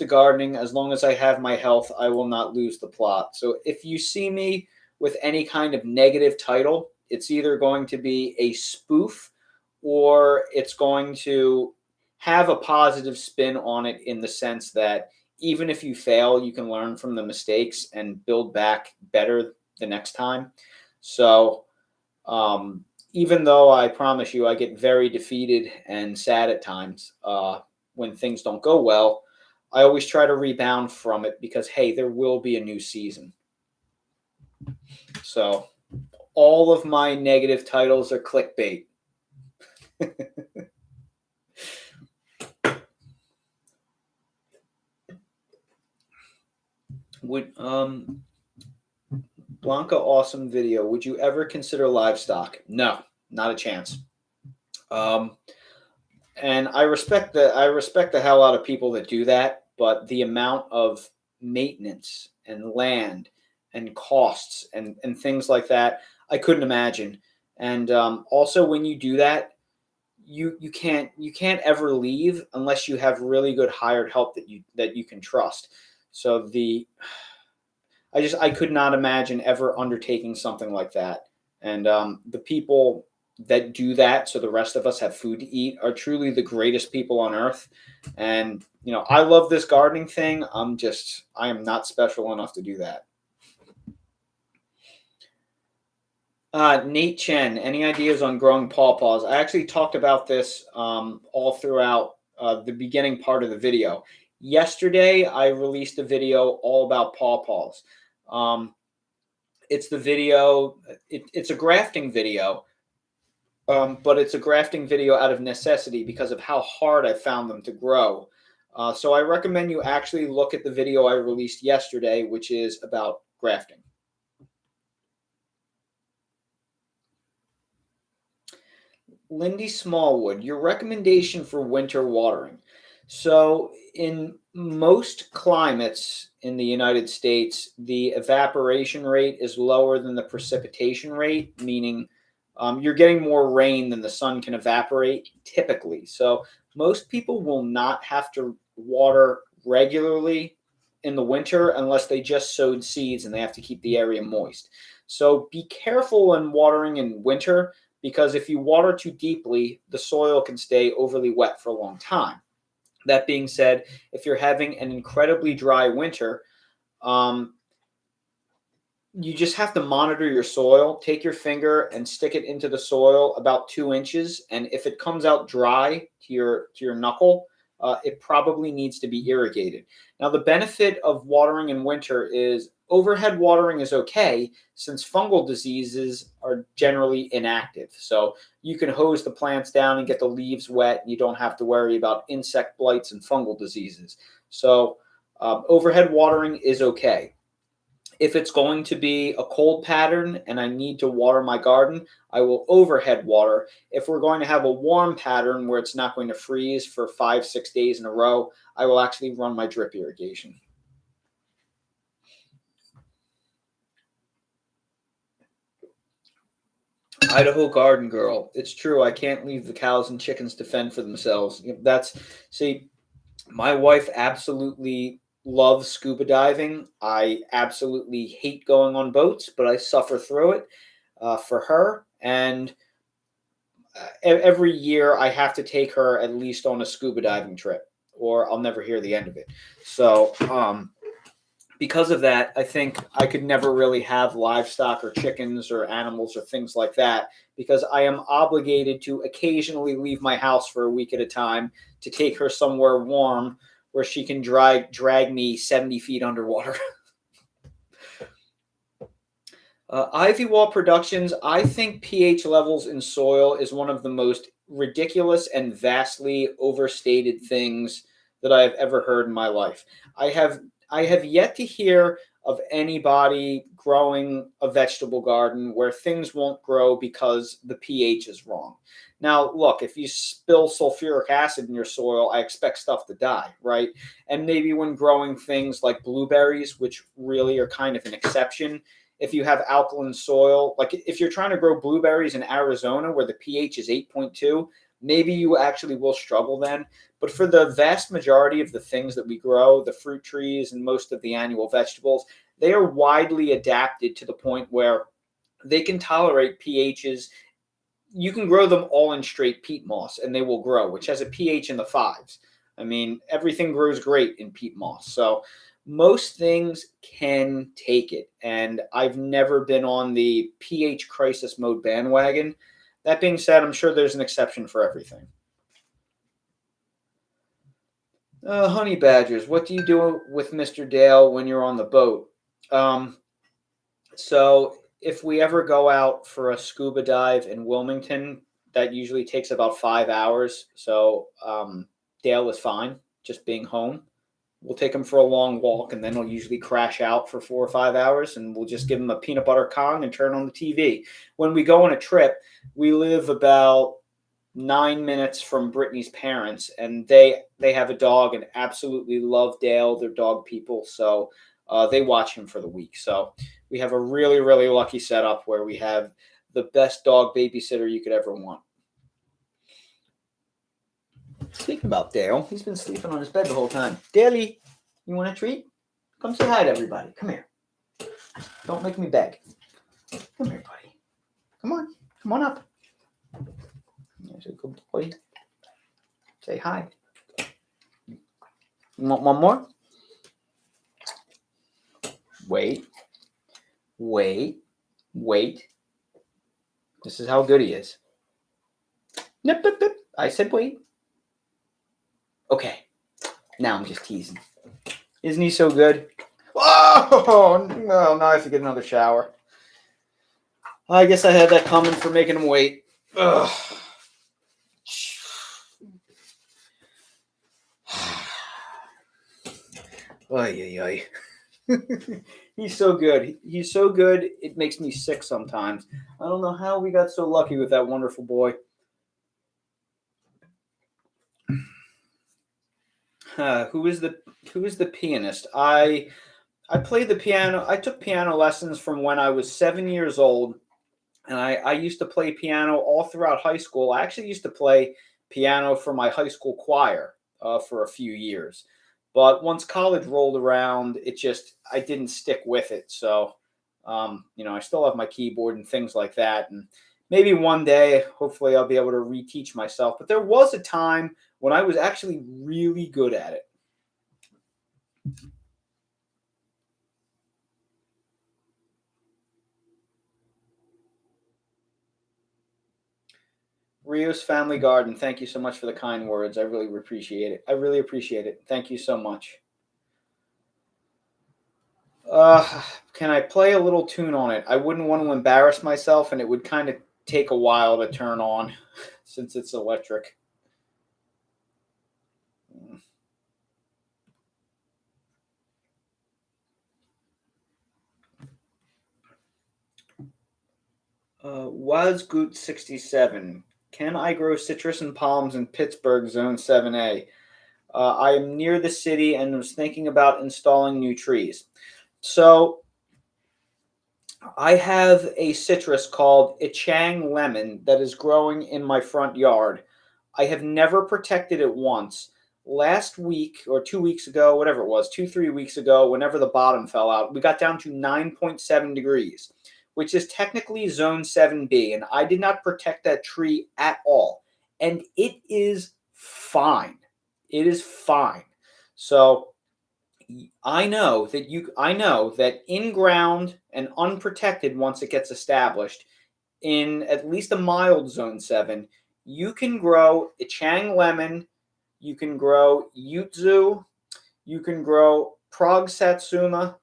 gardening, as long as I have my health, I will not lose the plot. So if you see me with any kind of negative title, it's either going to be a spoof or it's going to have a positive spin on it, in the sense that even if you fail, you can learn from the mistakes and build back better the next time. So even though I promise you I get very defeated and sad at times when things don't go well, I always try to rebound from it, because, hey, there will be a new season. So all of my negative titles are clickbait. Blanca, awesome video. Would you ever consider livestock? No, not a chance. And I respect the hell out of people that do that, but the amount of maintenance and land and costs and things like that, I couldn't imagine. And also, when you do that, you can't ever leave unless you have really good hired help that you can trust. So I could not imagine ever undertaking something like that. And the people that do that so the rest of us have food to eat are truly the greatest people on earth. And I love this gardening thing. I am not special enough to do that. Nate Chen, any ideas on growing pawpaws? I actually talked about this all throughout the beginning part of the video. Yesterday, I released a video all about pawpaws. It's the video. It's a grafting video, but it's a grafting video out of necessity because of how hard I found them to grow. So I recommend you actually look at the video I released yesterday, which is about grafting. Lindy Smallwood, your recommendation for winter watering. So in most climates in the United States, the evaporation rate is lower than the precipitation rate, meaning you're getting more rain than the sun can evaporate typically. So most people will not have to water regularly in the winter unless they just sowed seeds and they have to keep the area moist. So be careful when watering in winter, because if you water too deeply, the soil can stay overly wet for a long time. That being said, if you're having an incredibly dry winter, you just have to monitor your soil. Take your finger and stick it into the soil about 2 inches, and if it comes out dry to your knuckle, it probably needs to be irrigated. Now, the benefit of watering in winter is overhead watering is okay, since fungal diseases are generally inactive. So you can hose the plants down and get the leaves wet, and you don't have to worry about insect blights and fungal diseases. So overhead watering is okay. If it's going to be a cold pattern and I need to water my garden, I will overhead water. If we're going to have a warm pattern where it's not going to freeze for 5-6 days in a row, I will actually run my drip irrigation. Idaho Garden Girl. It's true. I can't leave the cows and chickens to fend for themselves. See, my wife absolutely loves scuba diving. I absolutely hate going on boats, but I suffer through it for her. And every year I have to take her at least on a scuba diving trip, or I'll never hear the end of it. So because of that, I think I could never really have livestock or chickens or animals or things like that, because I am obligated to occasionally leave my house for a week at a time to take her somewhere warm where she can drag me 70 feet underwater. Ivy Wall Productions, I think pH levels in soil is one of the most ridiculous and vastly overstated things that I have ever heard in my life. I have yet to hear of anybody growing a vegetable garden where things won't grow because the pH is wrong. Now, look, if you spill sulfuric acid in your soil, I expect stuff to die, right? And maybe when growing things like blueberries, which really are kind of an exception, if you have alkaline soil, like if you're trying to grow blueberries in Arizona where the pH is 8.2, maybe you actually will struggle then. But for the vast majority of the things that we grow, the fruit trees and most of the annual vegetables, they are widely adapted to the point where they can tolerate pHs. You can grow them all in straight peat moss and they will grow, which has a pH in the fives. I mean, everything grows great in peat moss. So most things can take it. And I've never been on the pH crisis mode bandwagon. That being said, I'm sure there's an exception for everything. Honey badgers, what do you do with Mr. Dale when you're on the boat? So if we ever go out for a scuba dive in Wilmington, that usually takes about 5 hours. So Dale is fine just being home. We'll take him for a long walk, and then he'll usually crash out for 4 or 5 hours, and we'll just give him a peanut butter Kong and turn on the TV. When we go on a trip, we live about 9 minutes from Brittany's parents, and they have a dog and absolutely love Dale. They're dog people, so they watch him for the week. So we have a really, really lucky setup where we have the best dog babysitter you could ever want. Speaking about Dale, he's been sleeping on his bed the whole time. Daley, you want a treat? Come say hi to everybody. Come here. Don't make me beg. Come here, buddy. Come on. Come on up. There's a good boy. Say hi. You want one more? Wait. This is how good he is. Nip, nip, nip. I said wait. Okay. Now I'm just teasing. Isn't he so good? Oh, no, now I have to get another shower. I guess I had that coming for making him wait. Ugh. Oy, oy, oy. He's so good. He's so good, it makes me sick sometimes. I don't know how we got so lucky with that wonderful boy. Who is the pianist? I played the piano. I took piano lessons from when I was 7 years old, and I used to play piano all throughout high school. I actually used to play piano for my high school choir for a few years. But once college rolled around, I didn't stick with it. So, I still have my keyboard and things like that. And maybe one day, hopefully, I'll be able to reteach myself. But there was a time when I was actually really good at it. Rio's Family Garden, thank you so much for the kind words. I really appreciate it. Thank you so much. Can I play a little tune on it? I wouldn't want to embarrass myself, and it would kind of take a while to turn on since it's electric. Wazgoot 67. Can I grow citrus and palms in Pittsburgh, Zone 7A? I am near the city and was thinking about installing new trees. So I have a citrus called Ichang Lemon that is growing in my front yard. I have never protected it once. Last week or 2 weeks ago, whatever it was, 3 weeks ago, whenever the bottom fell out, we got down to 9.7 degrees, which is technically zone 7B. And I did not protect that tree at all. And it is fine. It is fine. So I know that in ground and unprotected, once it gets established, in at least a mild zone 7, you can grow Ichang Lemon, you can grow Yutzu, you can grow Prague Satsuma.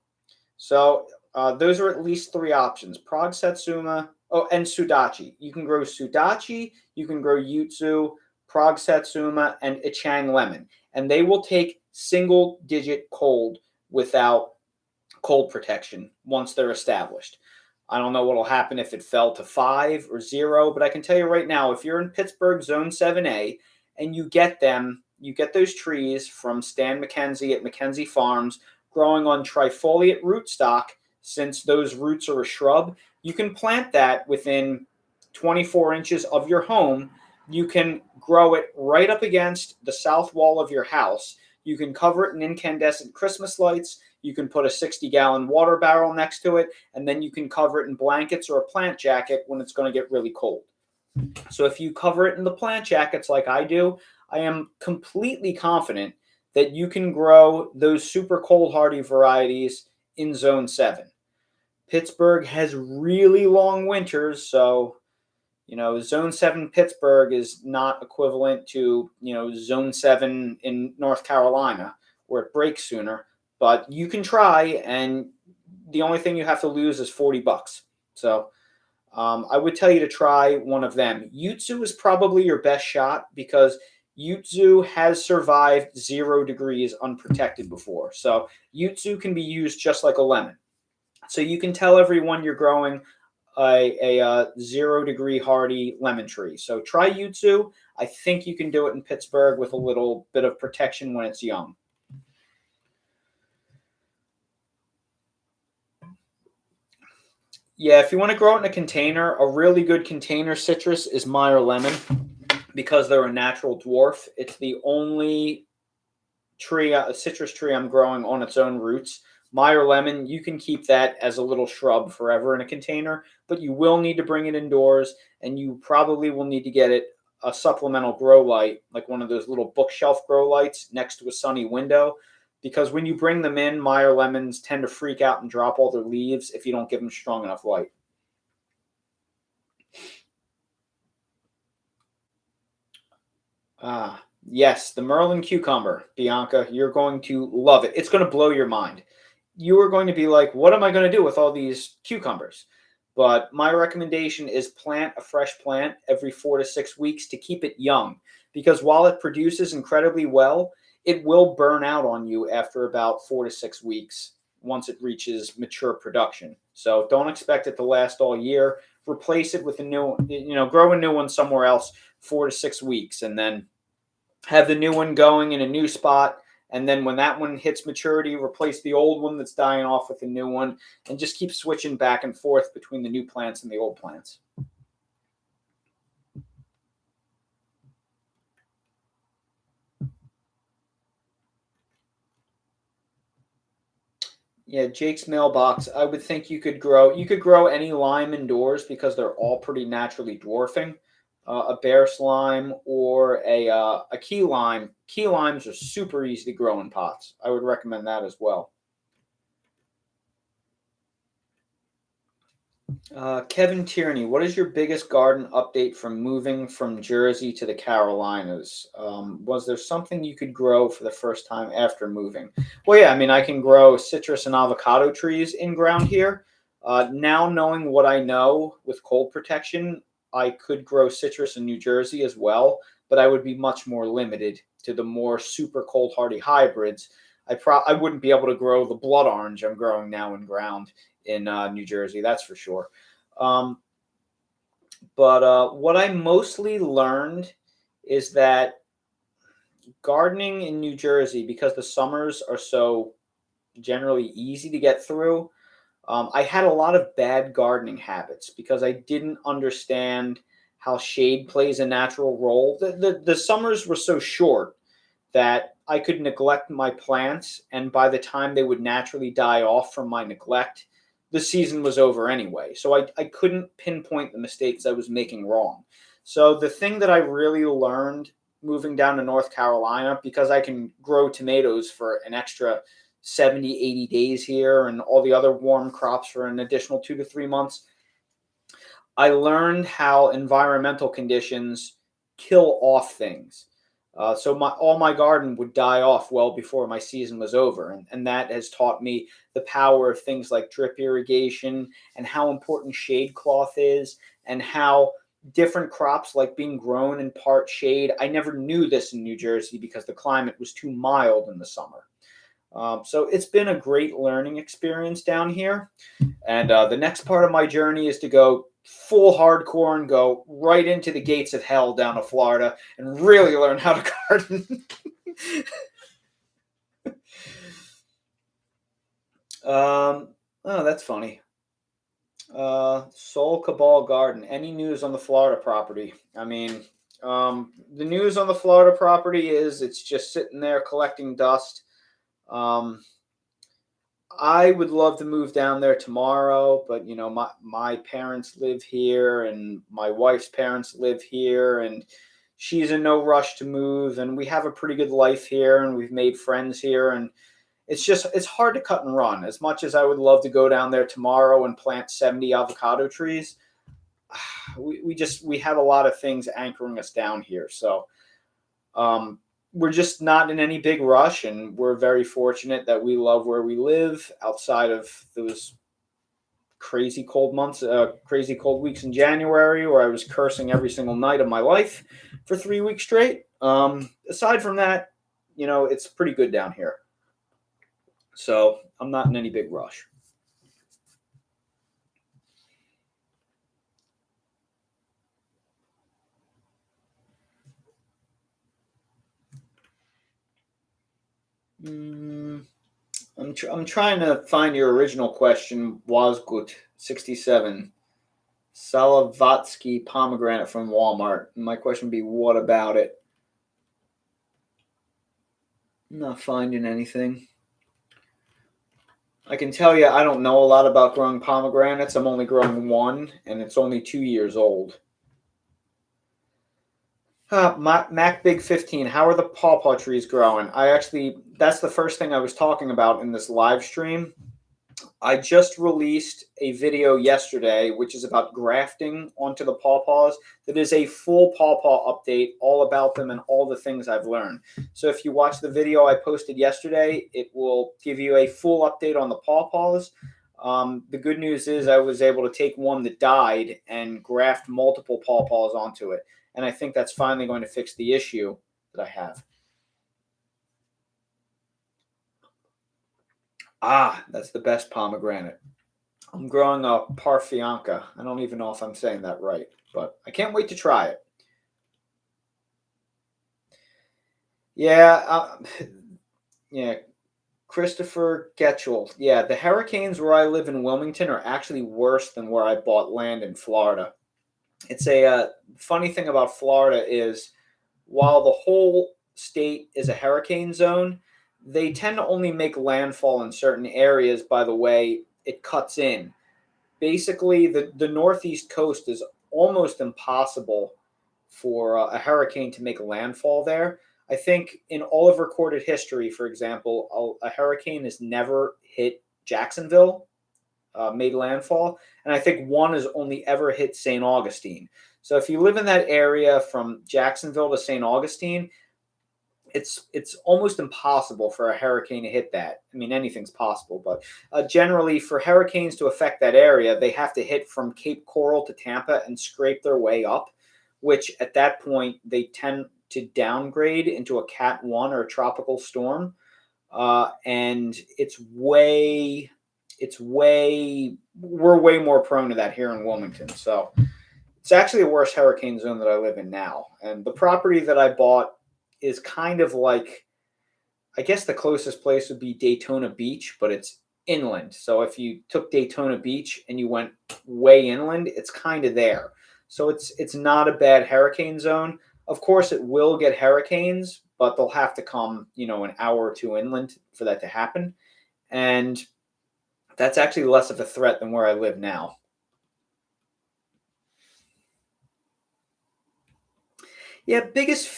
So those are at least 3 options. Prague Satsuma, and Sudachi. You can grow Sudachi, you can grow Yutzu, Prague Satsuma, and Ichang lemon. And they will take single digit cold without cold protection once they're established. I don't know what will happen if it fell to 5 or 0, but I can tell you right now, if you're in Pittsburgh Zone 7A and you get them, you get those trees from Stan McKenzie at McKenzie Farms growing on trifoliate rootstock, since those roots are a shrub, you can plant that within 24 inches of your home. You can grow it right up against the south wall of your house. You can cover it in incandescent Christmas lights. You can put a 60-gallon water barrel next to it, and then you can cover it in blankets or a plant jacket when it's going to get really cold. So if you cover it in the plant jackets like I do, I am completely confident that you can grow those super cold hardy varieties in Zone 7. Pittsburgh has really long winters, so Zone 7 Pittsburgh is not equivalent to, Zone 7 in North Carolina, where it breaks sooner. But you can try, and the only thing you have to lose is $40. So I would tell you to try one of them. Yutzu is probably your best shot because Yutzu has survived 0 degrees unprotected before. So Yutzu can be used just like a lemon. So you can tell everyone you're growing a 0 degree hardy lemon tree. So try Yutzu. I think you can do it in Pittsburgh with a little bit of protection when it's young. Yeah, if you want to grow it in a container, a really good container citrus is Meyer lemon because they're a natural dwarf. It's the only tree, a citrus tree I'm growing on its own roots. Meyer lemon, you can keep that as a little shrub forever in a container, but you will need to bring it indoors, and you probably will need to get it a supplemental grow light, like one of those little bookshelf grow lights next to a sunny window, because when you bring them in, Meyer lemons tend to freak out and drop all their leaves if you don't give them strong enough light. Yes, the Merlin cucumber, Bianca, you're going to love it. It's going to blow your mind. You are going to be like, what am I going to do with all these cucumbers? But my recommendation is plant a fresh plant every 4 to 6 weeks to keep it young, because while it produces incredibly well, it will burn out on you after about 4 to 6 weeks once it reaches mature production. So don't expect it to last all year. Replace it with a new, grow a new one somewhere else 4 to 6 weeks, and then have the new one going in a new spot. And then when that one hits maturity, replace the old one that's dying off with the new one, and just keep switching back and forth between the new plants and the old plants. Yeah, Jake's mailbox. I would think you could grow any lime indoors because they're all pretty naturally dwarfing. A bear slime or a key lime. Key limes are super easy to grow in pots. I would recommend that as well. Kevin Tierney, what is your biggest garden update from moving from Jersey to the Carolinas? Was there something you could grow for the first time after moving? Well, yeah, I mean, I can grow citrus and avocado trees in ground here. Now knowing what I know with cold protection, I could grow citrus in New Jersey as well, but I would be much more limited to the more super cold hardy hybrids. I wouldn't be able to grow the blood orange I'm growing now in ground in New Jersey, that's for sure. But what I mostly learned is that gardening in New Jersey, because the summers are so generally easy to get through, I had a lot of bad gardening habits because I didn't understand how shade plays a natural role. The summers were so short that I could neglect my plants, and by the time they would naturally die off from my neglect, the season was over anyway. So I couldn't pinpoint the mistakes I was making wrong. So the thing that I really learned moving down to North Carolina, because I can grow tomatoes for an extra 70, 80 days here and all the other warm crops for an additional 2 to 3 months, I learned how environmental conditions kill off things. So all my garden would die off well before my season was over. And that has taught me the power of things like drip irrigation and how important shade cloth is, and how different crops like being grown in part shade. I never knew this in New Jersey because the climate was too mild in the summer. So it's been a great learning experience down here. And the next part of my journey is to go full hardcore and go right into the gates of hell down to Florida and really learn how to garden. Oh, that's funny. Soul Cabal Garden. Any news on the Florida property? I mean, the news on the Florida property is it's just sitting there collecting dust. I would love to move down there tomorrow, but you know, my parents live here and my wife's parents live here, and she's in no rush to move, and we have a pretty good life here, and we've made friends here, and it's hard to cut and run. As much as I would love to go down there tomorrow and plant 70 avocado trees, we have a lot of things anchoring us down here. So we're just not in any big rush, and we're very fortunate that we love where we live outside of those crazy cold months, crazy cold weeks in January where I was cursing every single night of my life for 3 weeks straight. Aside from that, you know, it's pretty good down here. So I'm not in any big rush. I'm trying to find your original question. Wazgut 67. Salavatsky pomegranate from Walmart. My question would be, what about it? I'm not finding anything. I can tell you I don't know a lot about growing pomegranates. I'm only growing one, and it's only 2 years old. Mac Big 15, how are the pawpaw trees growing? That's the first thing I was talking about in this live stream. I just released a video yesterday, which is about grafting onto the pawpaws. That is a full pawpaw update, all about them and all the things I've learned. So if you watch the video I posted yesterday, it will give you a full update on the pawpaws. The good news is I was able to take one that died and graft multiple pawpaws onto it. And I think that's finally going to fix the issue that I have. That's the best pomegranate. I'm growing a Parfianca. I don't even know if I'm saying that right, but I can't wait to try it. Yeah, Christopher Getchell. Yeah, the hurricanes where I live in Wilmington are actually worse than where I bought land in Florida. It's a funny thing about Florida is while the whole state is a hurricane zone, they tend to only make landfall in certain areas by the way it cuts in. Basically, the northeast coast is almost impossible for a hurricane to make landfall there. I think in all of recorded history, for example, a hurricane has never hit Jacksonville, made landfall, and I think one has only ever hit St. Augustine. So if you live in that area from Jacksonville to St. Augustine, it's almost impossible for a hurricane to hit that. I mean, anything's possible, but generally for hurricanes to affect that area, they have to hit from Cape Coral to Tampa and scrape their way up, which at that point they tend to downgrade into a Cat 1 or a tropical storm. And we're way more prone to that here in Wilmington. So it's actually a worse hurricane zone that I live in now. And the property that I bought is kind of like, I guess the closest place would be Daytona Beach, but it's inland. So if you took Daytona Beach and you went way inland, it's kind of there. So it's not a bad hurricane zone. Of course, it will get hurricanes, but they'll have to come, you know, an hour or two inland for that to happen. And that's actually less of a threat than where I live now. Yeah, biggest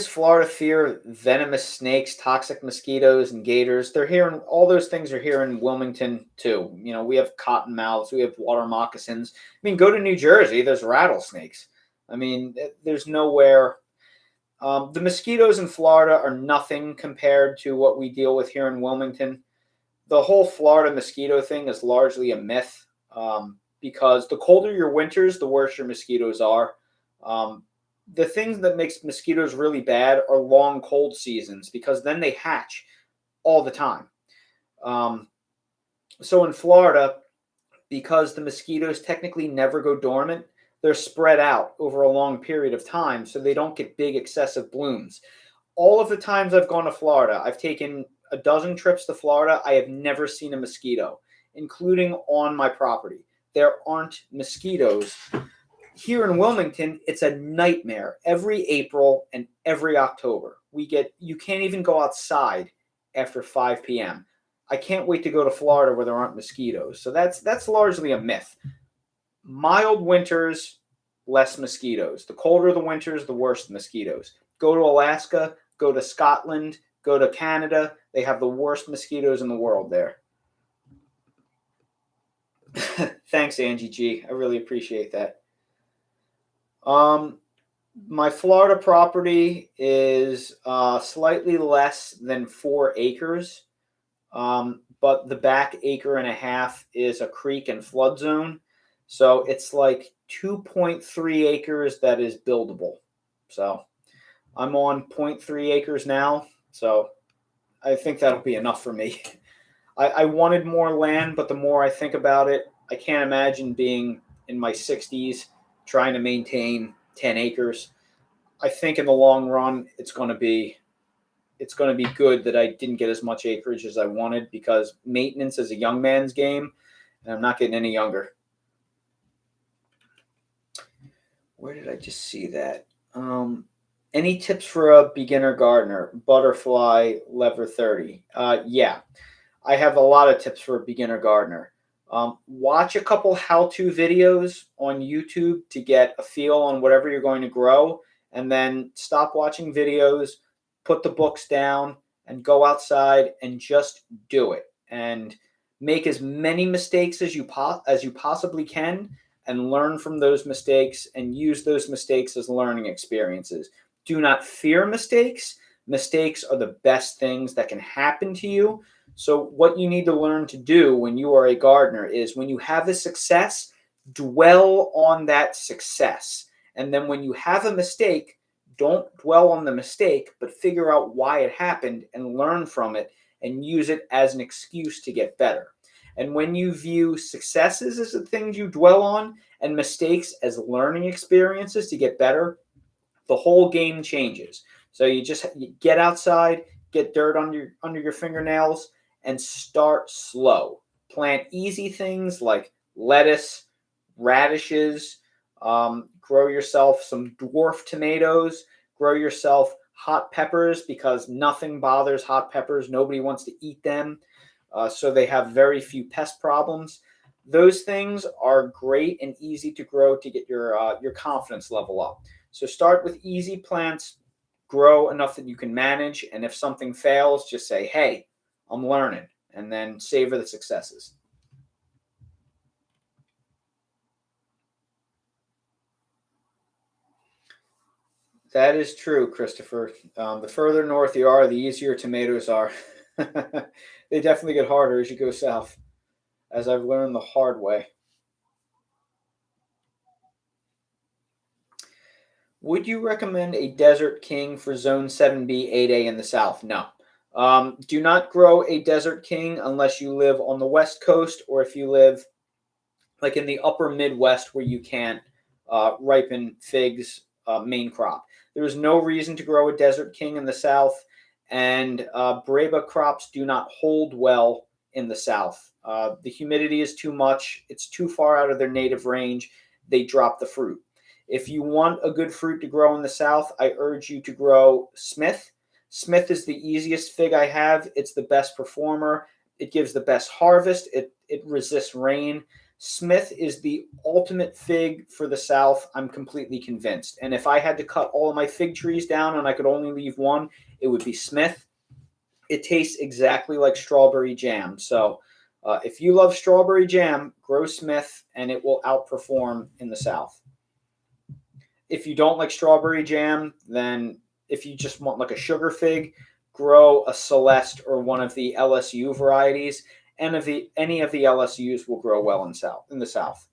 Florida fear: venomous snakes, toxic mosquitoes, and gators. They're here, and all those things are here in Wilmington too. You know, we have cottonmouths, we have water moccasins. I mean, go to New Jersey, there's rattlesnakes. I mean, there's nowhere. The mosquitoes in Florida are nothing compared to what we deal with here in Wilmington. The whole Florida mosquito thing is largely a myth. because the colder your winters, the worse your mosquitoes are. The things that makes mosquitoes really bad are long cold seasons, because then they hatch all the time. So in Florida, because the mosquitoes technically never go dormant, they're spread out over a long period of time, so they don't get big excessive blooms. All of the times I've gone to Florida, I've taken a dozen trips to Florida, I have never seen a mosquito, including on my property. There aren't mosquitoes. Here in Wilmington, it's a nightmare every April and every October. You can't even go outside after 5 p.m. I can't wait to go to Florida where there aren't mosquitoes. So that's largely a myth. Mild winters, less mosquitoes. The colder the winters, the worse the mosquitoes. Go to Alaska, go to Scotland, go to Canada. They have the worst mosquitoes in the world there. Thanks, Angie G. I really appreciate that. My Florida property is slightly less than 4 acres, but the back acre and a half is a creek and flood zone. So it's like 2.3 acres that is buildable. So I'm on 0.3 acres now. So I think that'll be enough for me. I wanted more land, but the more I think about it, I can't imagine being in my 60s trying to maintain 10 acres. I think in the long run, it's going to be good that I didn't get as much acreage as I wanted, because maintenance is a young man's game, and I'm not getting any younger. Where did I just see that? Any tips for a beginner gardener? Butterfly Lever 30. Yeah, I have a lot of tips for a beginner gardener. Watch a couple how-to videos on YouTube to get a feel on whatever you're going to grow, and then stop watching videos, put the books down, and go outside and just do it. And make as many mistakes as you possibly can, and learn from those mistakes and use those mistakes as learning experiences. Do not fear mistakes. Mistakes are the best things that can happen to you. So what you need to learn to do when you are a gardener is, when you have a success, dwell on that success. And then when you have a mistake, don't dwell on the mistake, but figure out why it happened and learn from it and use it as an excuse to get better. And when you view successes as the things you dwell on and mistakes as learning experiences to get better, the whole game changes. So you get outside, get dirt under your fingernails, and start slow. Plant easy things like lettuce, radishes, grow yourself some dwarf tomatoes, grow yourself hot peppers, because nothing bothers hot peppers. Nobody wants to eat them. So they have very few pest problems. Those things are great and easy to grow to get your confidence level up. So start with easy plants, grow enough that you can manage, and if something fails, just say, hey, I'm learning, and then savor the successes. That is true, Christopher. The further north you are, the easier tomatoes are. They definitely get harder as you go south, as I've learned the hard way. Would you recommend a Desert King for Zone 7B, 8A in the south? No. Do not grow a Desert King unless you live on the West Coast, or if you live like in the upper Midwest where you can't ripen figs main crop. There is no reason to grow a Desert King in the south, and Breba crops do not hold well in the south. The humidity is too much. It's too far out of their native range. They drop the fruit. If you want a good fruit to grow in the south, I urge you to grow Smith. Smith is the easiest fig I have. It's the best performer. It gives the best harvest. It resists rain. Smith is the ultimate fig for the south. I'm completely convinced. And if I had to cut all of my fig trees down and I could only leave one, it would be Smith. It tastes exactly like strawberry jam. So if you love strawberry jam, grow Smith, and it will outperform in the south. If you don't like strawberry jam, then if you just want like a sugar fig, grow a Celeste or one of the LSU varieties. And any of the LSUs will grow well in the south.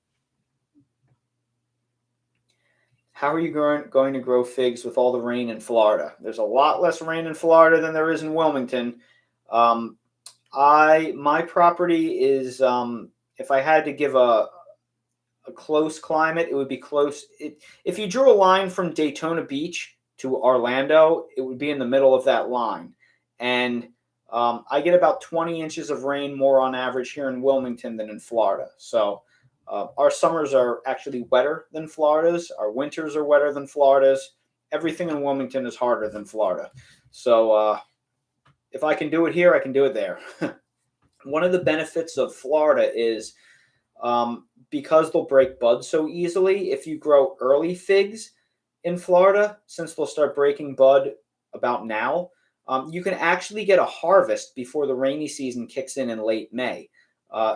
How are you going to grow figs with all the rain in Florida? There's a lot less rain in Florida than there is in Wilmington. Um, my property is if I had to give a close climate, it would be close. If you drew a line from Daytona Beach to Orlando, it would be in the middle of that line. And I get about 20 inches of rain more on average here in Wilmington than in Florida. So our summers are actually wetter than Florida's. Our winters are wetter than Florida's. Everything in Wilmington is harder than Florida. So if I can do it here, I can do it there. One of the benefits of Florida is because they'll break buds so easily, if you grow early figs in Florida, since they'll start breaking bud about now, you can actually get a harvest before the rainy season kicks in late May,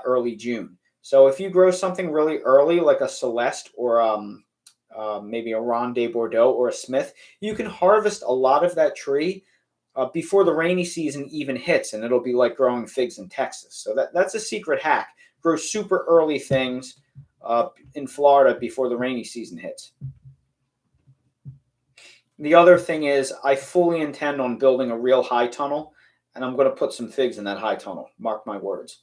early June. So if you grow something really early, like a Celeste or maybe a Ronde Bordeaux or a Smith, you can harvest a lot of that tree before the rainy season even hits, and it'll be like growing figs in Texas. So that's a secret hack. Grow super early things in Florida before the rainy season hits. The other thing is I fully intend on building a real high tunnel, and I'm going to put some figs in that high tunnel. Mark my words.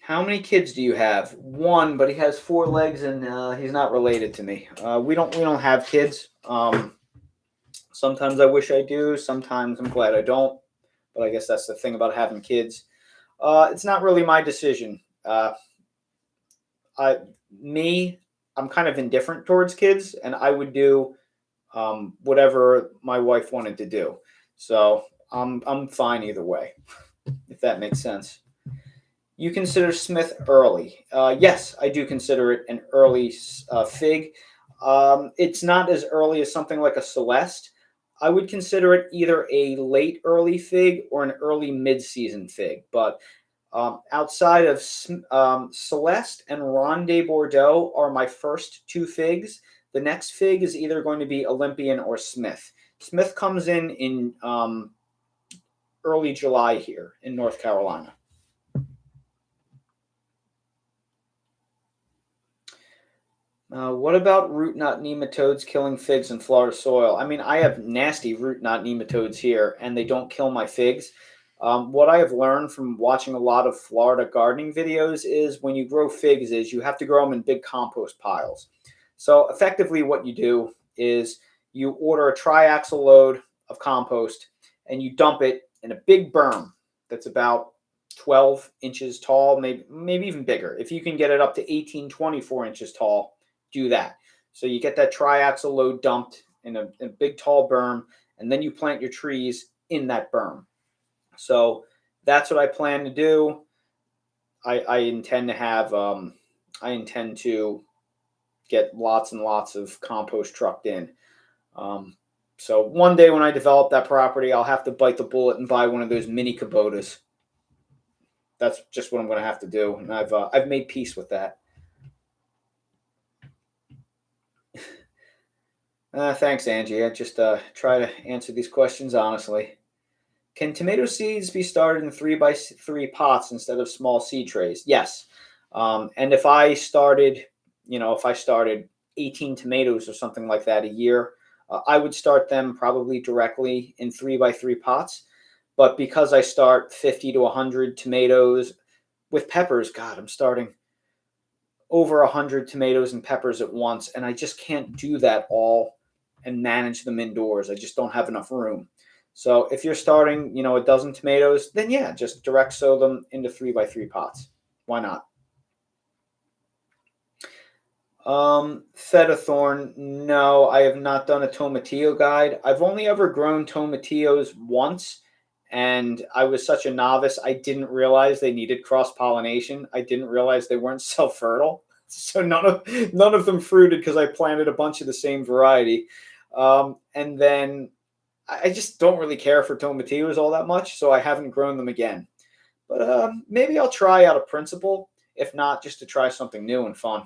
How many kids do you have? One, but he has 4 legs, and he's not related to me. We don't have kids. Sometimes I wish I do. Sometimes I'm glad I don't. But I guess that's the thing about having kids. It's not really my decision. I'm kind of indifferent towards kids, and I would do whatever my wife wanted to do. So I'm fine either way, if that makes sense. You consider Smith early? Yes, I do consider it an early fig. It's not as early as something like a Celeste. I would consider it either a late early fig or an early mid-season fig. But outside of Celeste and Ronde Bordeaux are my first 2 figs. The next fig is either going to be Olympian or Smith. Smith comes in early July here in North Carolina. What about root knot nematodes killing figs in Florida soil? I mean, I have nasty root knot nematodes here, and they don't kill my figs. What I have learned from watching a lot of Florida gardening videos is when you grow figs is you have to grow them in big compost piles. So effectively what you do is you order a triaxle load of compost and you dump it in a big berm that's about 12 inches tall, maybe even bigger. If you can get it up to 18, 24 inches tall, do that. So you get that triaxle load dumped in a big tall berm, and then you plant your trees in that berm. So that's what I plan to do. I intend to get lots and lots of compost trucked in. So one day when I develop that property, I'll have to bite the bullet and buy one of those mini Kubotas. That's just what I'm going to have to do, and I've made peace with that. Thanks, Angie. I just try to answer these questions honestly. Can tomato seeds be started in 3x3 pots instead of small seed trays? Yes. And if I started 18 tomatoes or something like that a year, I would start them probably directly in 3x3 pots. But because I start 50 to 100 tomatoes with peppers, God, I'm starting over 100 tomatoes and peppers at once, and I just can't do that all and manage them indoors. I just don't have enough room. So if you're starting, a dozen tomatoes, then yeah, just direct sow them into 3x3 pots. Why not? Feta thorn, no, I have not done a tomatillo guide. I've only ever grown tomatillos once, and I was such a novice, I didn't realize they needed cross-pollination. I didn't realize they weren't self-fertile. So none of them fruited because I planted a bunch of the same variety. And then I just don't really care for tomatillos all that much, so I haven't grown them again. But maybe I'll try out of principle, if not just to try something new and fun.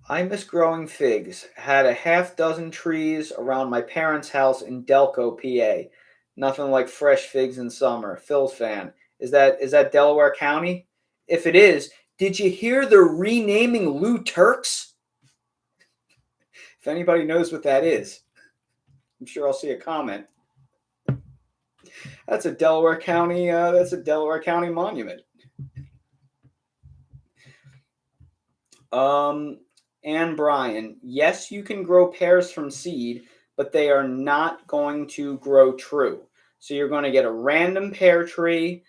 I miss growing figs. Had a half dozen trees around my parents' house in Delco, PA. Nothing like fresh figs in summer. Phil's fan. Is that Delaware County? If it is, did you hear they're renaming Lou Turks? If anybody knows what that is, I'm sure I'll see a comment. That's a Delaware County. That's a Delaware County monument. And Brian, yes, you can grow pears from seed, but they are not going to grow true. So you're going to get a random pear tree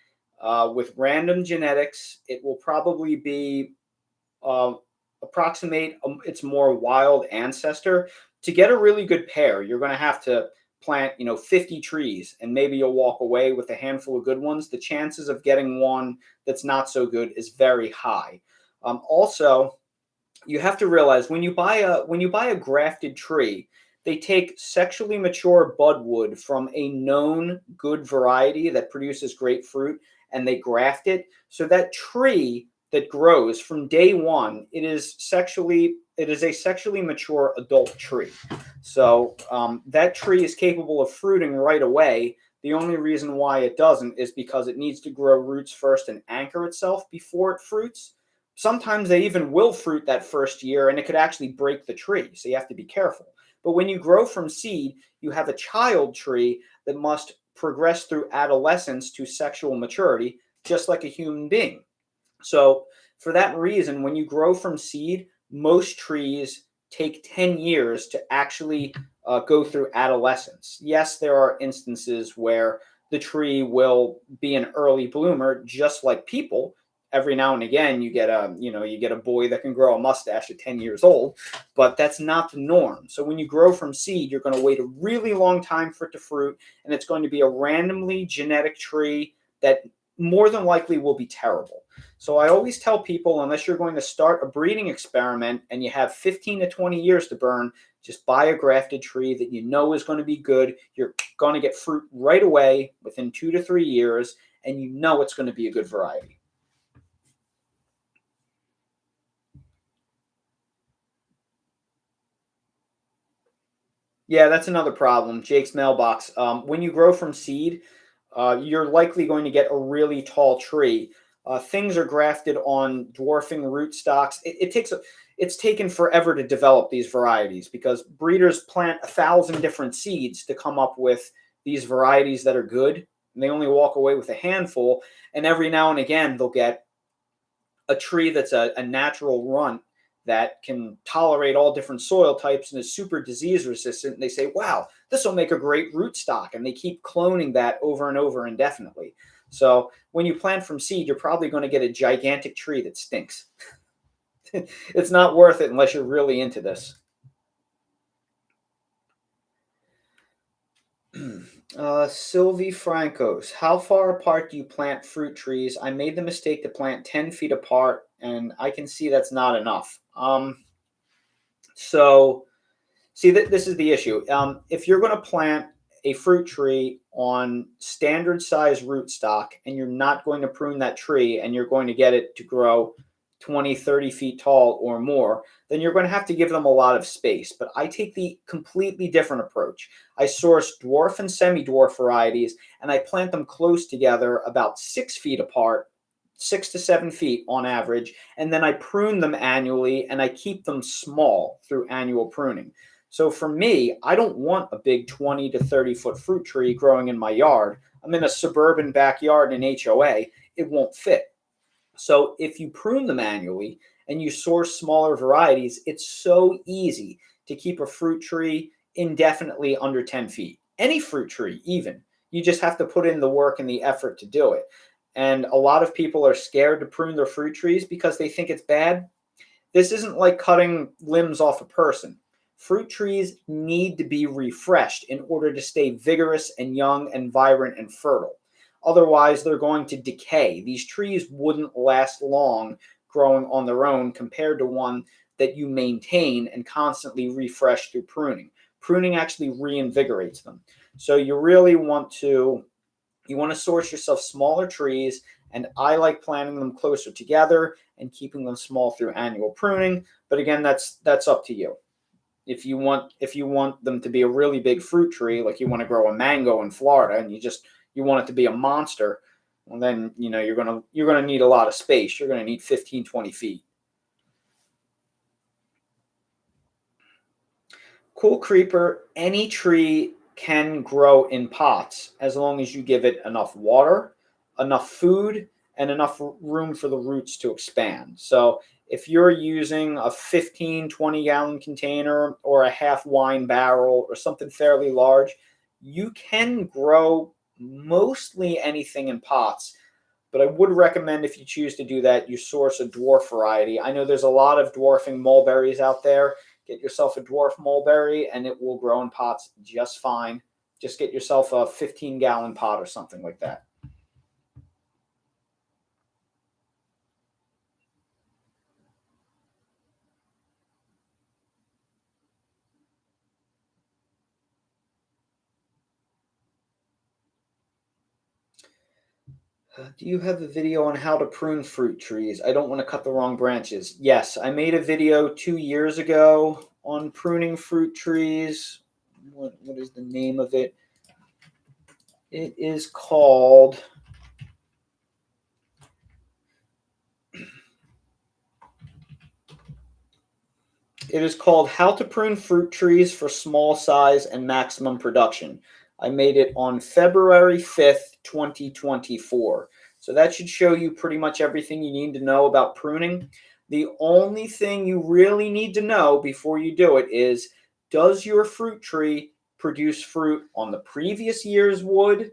with random genetics. It will probably be approximate its more wild ancestor. To get a really good pear, you're going to have to plant 50 trees, and maybe you'll walk away with a handful of good ones. The chances of getting one that's not so good is very high. Also, you have to realize when you buy a grafted tree, they take sexually mature budwood from a known good variety that produces great fruit, and they graft it. So that tree that grows from day one, it is a sexually mature adult tree. So that tree is capable of fruiting right away. The only reason why it doesn't is because it needs to grow roots first and anchor itself before it fruits. Sometimes they even will fruit that first year, and it could actually break the tree. So you have to be careful. But when you grow from seed, you have a child tree that must progress through adolescence to sexual maturity, just like a human being. So for that reason, when you grow from seed, most trees take 10 years to actually go through adolescence. Yes, there are instances where the tree will be an early bloomer, just like people. Every now and again, you get a boy that can grow a mustache at 10 years old, but that's not the norm. So when you grow from seed, you're going to wait a really long time for it to fruit, and it's going to be a randomly genetic tree that more than likely will be terrible. So I always tell people, unless you're going to start a breeding experiment and you have 15 to 20 years to burn, just buy a grafted tree that you know is going to be good. You're going to get fruit right away within 2 to 3 years, and you know it's going to be a good variety. Yeah, that's another problem. Jake's mailbox. When you grow from seed, you're likely going to get a really tall tree. Things are grafted on dwarfing rootstocks. It's taken forever to develop these varieties because breeders plant 1,000 different seeds to come up with these varieties that are good. And they only walk away with a handful. And every now and again, they'll get a tree that's a natural runt that can tolerate all different soil types and is super disease resistant. And they say, wow, this will make a great rootstock. And they keep cloning that over and over indefinitely. So when you plant from seed, you're probably going to get a gigantic tree that stinks. It's not worth it unless you're really into this. Sylvie Francos, how far apart do you plant fruit trees? I made the mistake to plant 10 feet apart, and I can see that's not enough. So, see, this is the issue. If you're going to plant a fruit tree on standard size rootstock and you're not going to prune that tree and you're going to get it to grow 20, 30 feet tall or more, then you're going to have to give them a lot of space. But I take the completely different approach. I source dwarf and semi-dwarf varieties, and I plant them close together, about 6 feet apart, 6 to 7 feet on average, and then I prune them annually, and I keep them small through annual pruning. So for me, I don't want a big 20 to 30 foot fruit tree growing in my yard. I'm in a suburban backyard in HOA. It won't fit. So if you prune them annually and you source smaller varieties, it's so easy to keep a fruit tree indefinitely under 10 feet. Any fruit tree, even. You just have to put in the work and the effort to do it. And a lot of people are scared to prune their fruit trees because they think it's bad. This isn't like cutting limbs off a person. Fruit trees need to be refreshed in order to stay vigorous and young and vibrant and fertile. Otherwise, they're going to decay. These trees wouldn't last long growing on their own compared to one that you maintain and constantly refresh through pruning. Pruning actually reinvigorates them. So you really want to source yourself smaller trees, and I like planting them closer together and keeping them small through annual pruning. But again, that's up to you. If you want them to be a really big fruit tree, like you want to grow a mango in Florida, and you want it to be a monster, well, then you're gonna need a lot of space. You're gonna need 15, 20 feet. Cool creeper, any tree can grow in pots as long as you give it enough water, enough food, and enough room for the roots to expand. So if you're using a 15, 20-gallon container or a half wine barrel or something fairly large, you can grow mostly anything in pots. But I would recommend, if you choose to do that, you source a dwarf variety. I know there's a lot of dwarfing mulberries out there. Get yourself a dwarf mulberry and it will grow in pots just fine. Just get yourself a 15-gallon pot or something like that. Do you have a video on how to prune fruit trees? I don't want to cut the wrong branches. Yes, I made a video 2 years ago on pruning fruit trees. What is the name of it? It is called... It is called How to Prune Fruit Trees for Small Size and Maximum Production. I made it on February 5th, 2024. So that should show you pretty much everything you need to know about pruning. The only thing you really need to know before you do it is, does your fruit tree produce fruit on the previous year's wood,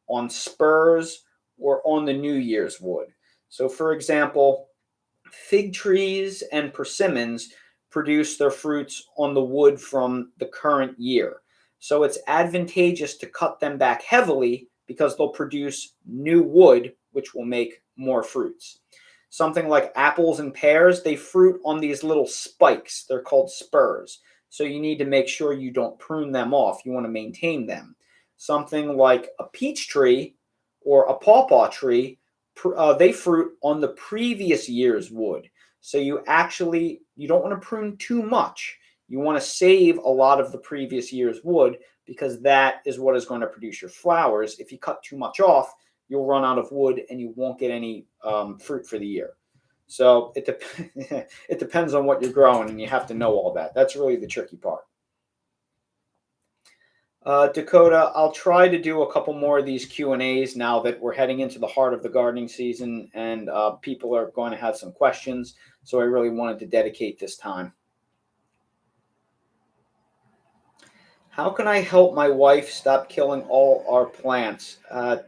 on spurs, or on the new year's wood? So for example, fig trees and persimmons produce their fruits on the wood from the current year. So it's advantageous to cut them back heavily because they'll produce new wood, which will make more fruits. Something like apples and pears, they fruit on these little spikes. They're called spurs. So you need to make sure you don't prune them off. You want to maintain them. Something like a peach tree or a pawpaw tree, they fruit on the previous year's wood. So you don't want to prune too much. You want to save a lot of the previous year's wood because that is what is going to produce your flowers. If you cut too much off, you'll run out of wood and you won't get any fruit for the year. So it depends on what you're growing, and you have to know all that. That's really the tricky part. Dakota, I'll try to do a couple more of these Q&As now that we're heading into the heart of the gardening season, and people are going to have some questions. So I really wanted to dedicate this time. How can I help my wife stop killing all our plants?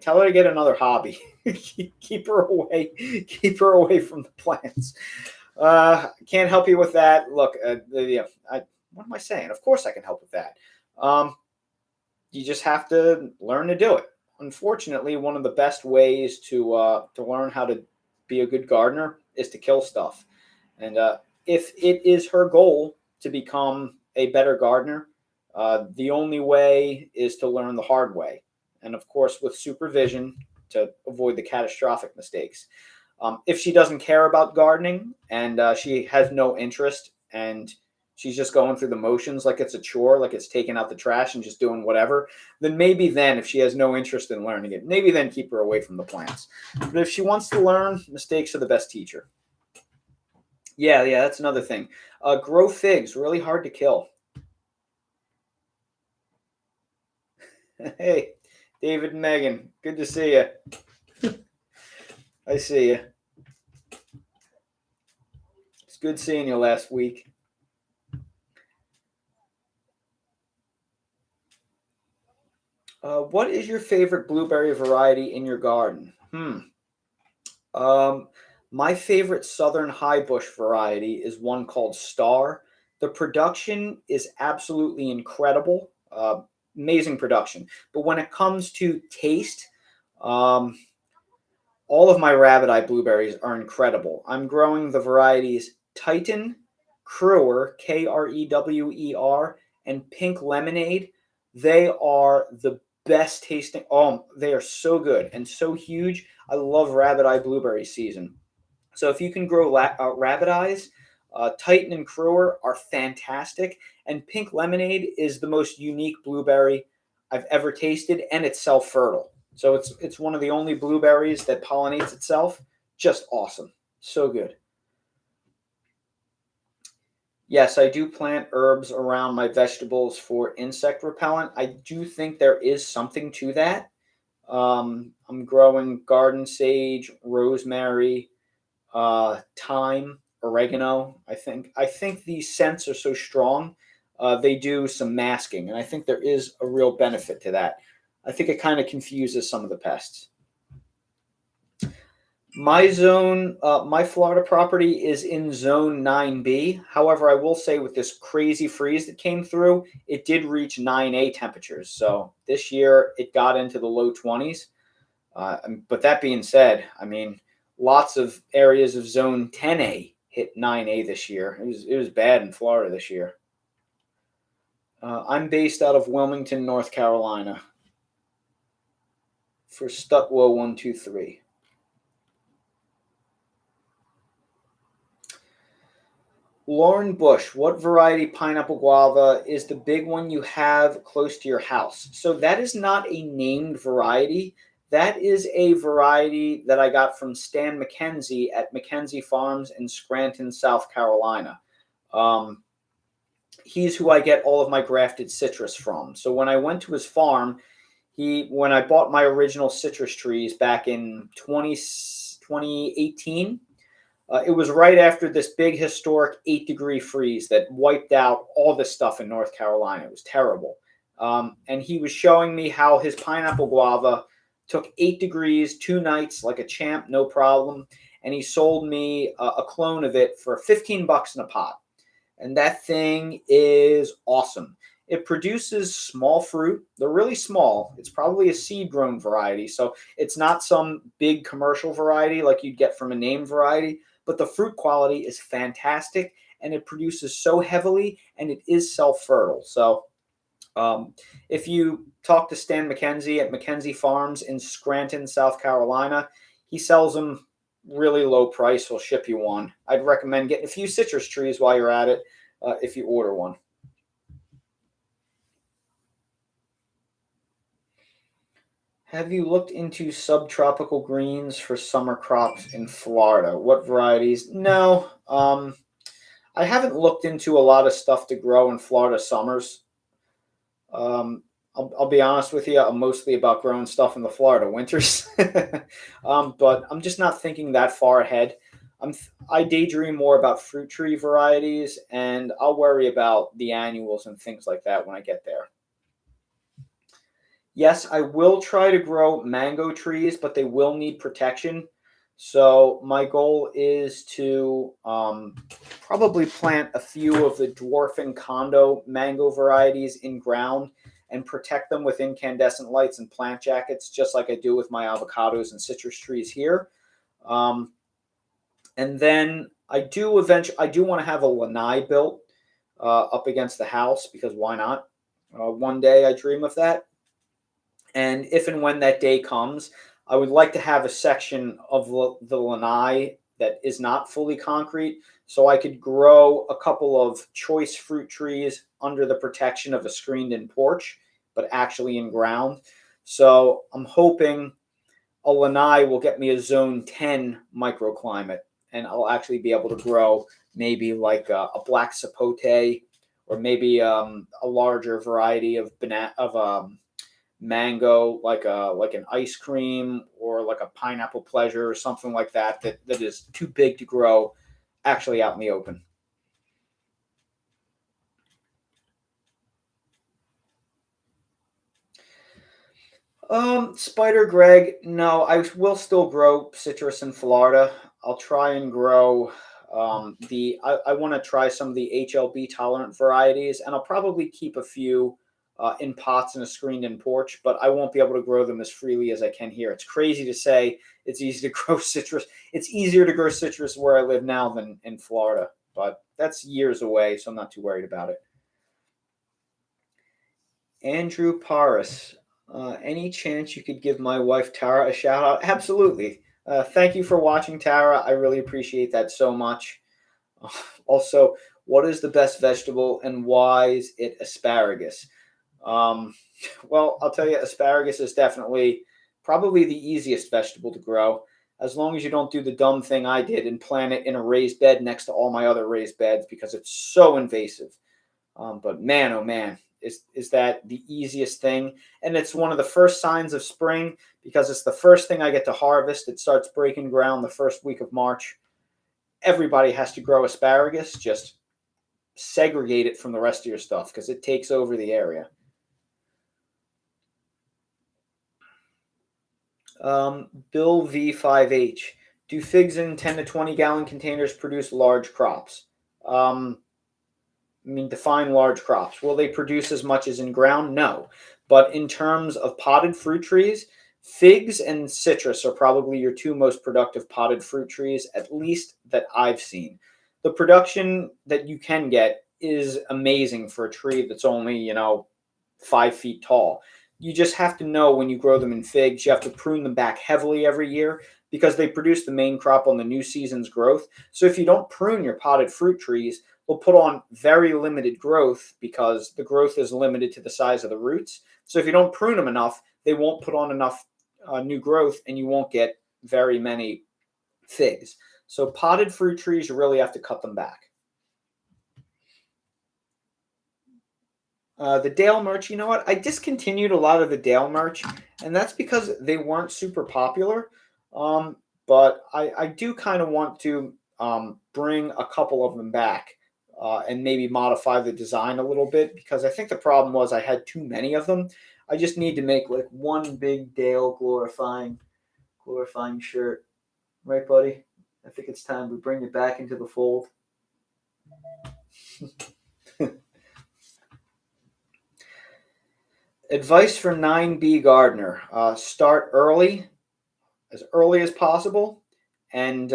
Tell her to get another hobby. Keep her away from the plants. Can't help you with that. Look, what am I saying? Of course I can help with that. You just have to learn to do it. Unfortunately, one of the best ways to learn how to be a good gardener is to kill stuff. And if it is her goal to become a better gardener, the only way is to learn the hard way. And of course, with supervision to avoid the catastrophic mistakes. If she doesn't care about gardening and she has no interest and she's just going through the motions like it's a chore, like it's taking out the trash and just doing whatever, then maybe then, if she has no interest in learning it, maybe then keep her away from the plants. But if she wants to learn, mistakes are the best teacher. Yeah, that's another thing. Grow figs, really hard to kill. Hey, David and Megan, good to see you. I see you. It's good seeing you last week. What is your favorite blueberry variety in your garden? My favorite southern high bush variety is one called Star. The production is absolutely incredible, amazing production. But when it comes to taste, all of my rabbit eye blueberries are incredible. I'm growing the varieties Titan, Krewer, Krewer, and Pink Lemonade. They are the best tasting. Oh, they are so good and so huge. I love rabbit eye blueberry season. So if you can grow rabbit eyes, Titan and Krewer are fantastic. And pink lemonade is the most unique blueberry I've ever tasted, and it's self-fertile. So it's one of the only blueberries that pollinates itself. Just awesome. So good. Yes, I do plant herbs around my vegetables for insect repellent. I do think there is something to that. I'm growing garden sage, rosemary, thyme, oregano. I think these scents are so strong, they do some masking, and I think there is a real benefit to that. I think it kind of confuses some of the pests. My Florida property is in zone 9B. However, I will say with this crazy freeze that came through, it did reach 9A temperatures. So this year it got into the low 20s. But that being said, I mean, lots of areas of zone 10A hit 9A this year. It was bad in Florida this year. I'm based out of Wilmington, North Carolina. For Stutwo 123. Lauren Bush, what variety pineapple guava is the big one you have close to your house? So that is not a named variety. That is a variety that I got from Stan McKenzie at McKenzie Farms in Scranton, South Carolina. He's who I get all of my grafted citrus from. So when I went to his farm, when I bought my original citrus trees back in 2018, it was right after this big historic 8-degree freeze that wiped out all this stuff in North Carolina. It was terrible. And he was showing me how his pineapple guava took 8 degrees, 2 nights, like a champ, no problem. And he sold me a clone of it for $15 in a pot. And that thing is awesome. It produces small fruit. They're really small. It's probably a seed-grown variety. So it's not some big commercial variety like you'd get from a name variety. But the fruit quality is fantastic, and it produces so heavily, and it is self-fertile. So if you talk to Stan McKenzie at McKenzie Farms in Scranton, South Carolina, he sells them really low price. He'll ship you one. I'd recommend getting a few citrus trees while you're at it if you order one. Have you looked into subtropical greens for summer crops in Florida? What varieties? No. I haven't looked into a lot of stuff to grow in Florida summers. I'll be honest with you. I'm mostly about growing stuff in the Florida winters. But I'm just not thinking that far ahead. I daydream more about fruit tree varieties, and I'll worry about the annuals and things like that when I get there. Yes, I will try to grow mango trees, but they will need protection. So my goal is to probably plant a few of the dwarfing condo mango varieties in ground and protect them with incandescent lights and plant jackets, just like I do with my avocados and citrus trees here. And then I do want to have a lanai built up against the house, because why not? One day I dream of that. And if and when that day comes, I would like to have a section of the lanai that is not fully concrete, so I could grow a couple of choice fruit trees under the protection of a screened-in porch, but actually in ground. So I'm hoping a lanai will get me a zone 10 microclimate, and I'll actually be able to grow maybe like a black sapote, or maybe a larger variety of mango, like an ice cream, or like a pineapple pleasure or something like that that is too big to grow actually out in the open. Spider Greg, no, I will still grow citrus in Florida. I'll try and grow I want to try some of the HLB tolerant varieties, and I'll probably keep a few in pots in a screened-in porch, but I won't be able to grow them as freely as I can here. It's crazy to say it's easy to grow citrus. It's easier to grow citrus where I live now than in Florida, but that's years away, so I'm not too worried about it. Andrew Paris, any chance you could give my wife Tara a shout out? Absolutely. Thank you for watching, Tara. I really appreciate that so much. Also, What is the best vegetable and why is it asparagus? Well, I'll tell you, asparagus is definitely probably the easiest vegetable to grow, as long as you don't do the dumb thing I did and plant it in a raised bed next to all my other raised beds because it's so invasive. But man, oh man, is that the easiest thing? And it's one of the first signs of spring because it's the first thing I get to harvest. It starts breaking ground the first week of March. Everybody has to grow asparagus. Just segregate it from the rest of your stuff because it takes over the area. Bill V5H. Do figs in 10 to 20 gallon containers produce large crops? Define large crops. Will they produce as much as in ground? No. But in terms of potted fruit trees, figs and citrus are probably your two most productive potted fruit trees, at least that I've seen. The production that you can get is amazing for a tree that's only, 5 feet tall. You just have to know when you grow them in figs, you have to prune them back heavily every year because they produce the main crop on the new season's growth. So if you don't prune your potted fruit trees, they'll put on very limited growth because the growth is limited to the size of the roots. So if you don't prune them enough, they won't put on enough new growth and you won't get very many figs. So potted fruit trees, you really have to cut them back. The Dale merch, you know what? I discontinued a lot of the Dale merch, and that's because they weren't super popular. But I do kind of want to bring a couple of them back and maybe modify the design a little bit because I think the problem was I had too many of them. I just need to make like one big Dale glorifying shirt. Right, buddy? I think it's time we bring it back into the fold. Advice for 9B gardener. Start early as possible, and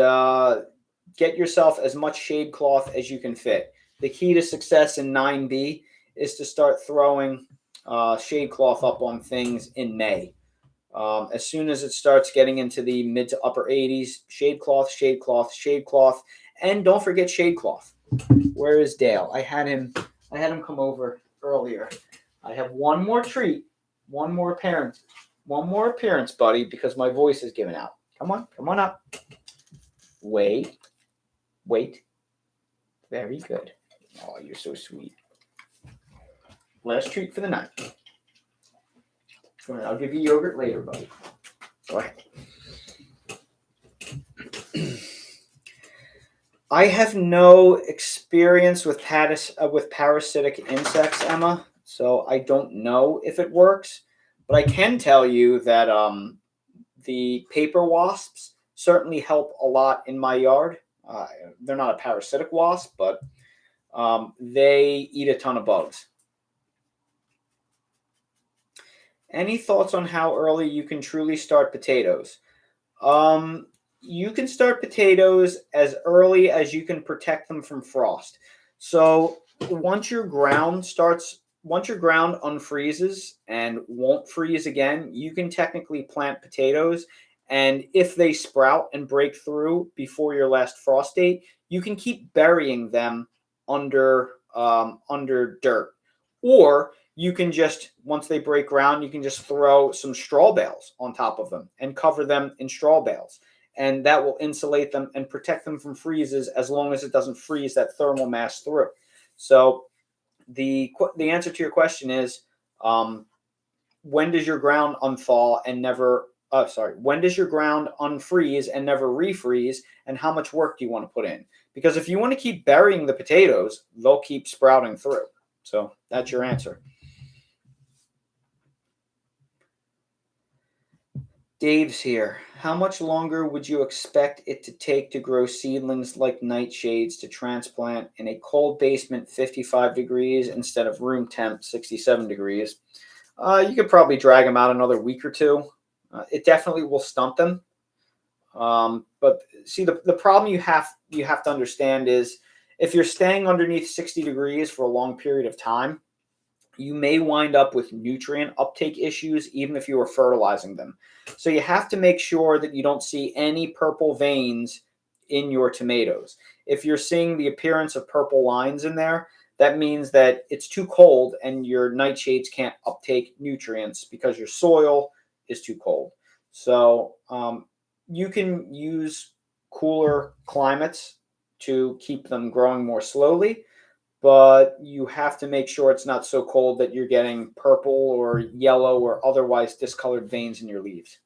get yourself as much shade cloth as you can fit. The key to success in 9B is to start throwing shade cloth up on things in May. As soon as it starts getting into the mid to upper 80s, shade cloth, shade cloth, shade cloth, and don't forget shade cloth. Where is Dale? I had him come over earlier. I have one more treat, one more appearance, buddy, because my voice is giving out. Come on up. Wait. Very good. Oh, you're so sweet. Last treat for the night. All right, I'll give you yogurt later, buddy. Go ahead. I have no experience with parasitic insects, Emma, so I don't know if it works. But I can tell you that the paper wasps certainly help a lot in my yard. They're not a parasitic wasp, but they eat a ton of bugs. Any thoughts on how early you can truly start potatoes? You can start potatoes as early as you can protect them from frost. So once your ground unfreezes and won't freeze again, you can technically plant potatoes. And if they sprout and break through before your last frost date, you can keep burying them under dirt. Or you can just, once they break ground, you can just throw some straw bales on top of them and cover them in straw bales. And that will insulate them and protect them from freezes as long as it doesn't freeze that thermal mass through. So the answer to your question is, when does your ground unthaw and never, when does your ground unfreeze and never refreeze, and how much work do you want to put in? Because if you want to keep burying the potatoes, they'll keep sprouting through. So that's your answer. Dave's here. How much longer would you expect it to take to grow seedlings like nightshades to transplant in a cold basement 55 degrees instead of room temp 67 degrees? You could probably drag them out another week or two. It definitely will stunt them. But see, the problem you have to understand is if you're staying underneath 60 degrees for a long period of time, you may wind up with nutrient uptake issues even if you are fertilizing them. So you have to make sure that you don't see any purple veins in your tomatoes. If you're seeing the appearance of purple lines in there, that means that it's too cold and your nightshades can't uptake nutrients because your soil is too cold. So you can use cooler climates to keep them growing more slowly, but you have to make sure it's not so cold that you're getting purple or yellow or otherwise discolored veins in your leaves.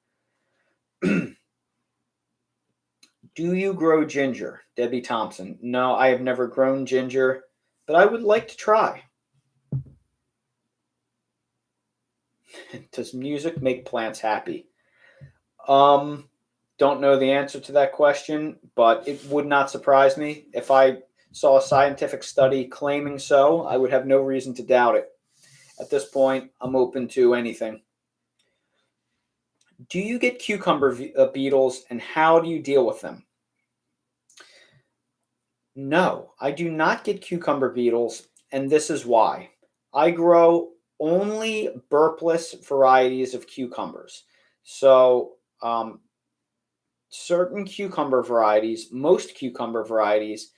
Do you grow ginger? Debbie Thompson. No, I have never grown ginger, but I would like to try. Does music make plants happy? Don't know the answer to that question, but it would not surprise me. If I saw a scientific study claiming so, I would have no reason to doubt it. At this point, I'm open to anything. Do you get cucumber beetles, and how do you deal with them? No, I do not get cucumber beetles, and this is why. I grow only burpless varieties of cucumbers. So, certain cucumber varieties, most cucumber varieties,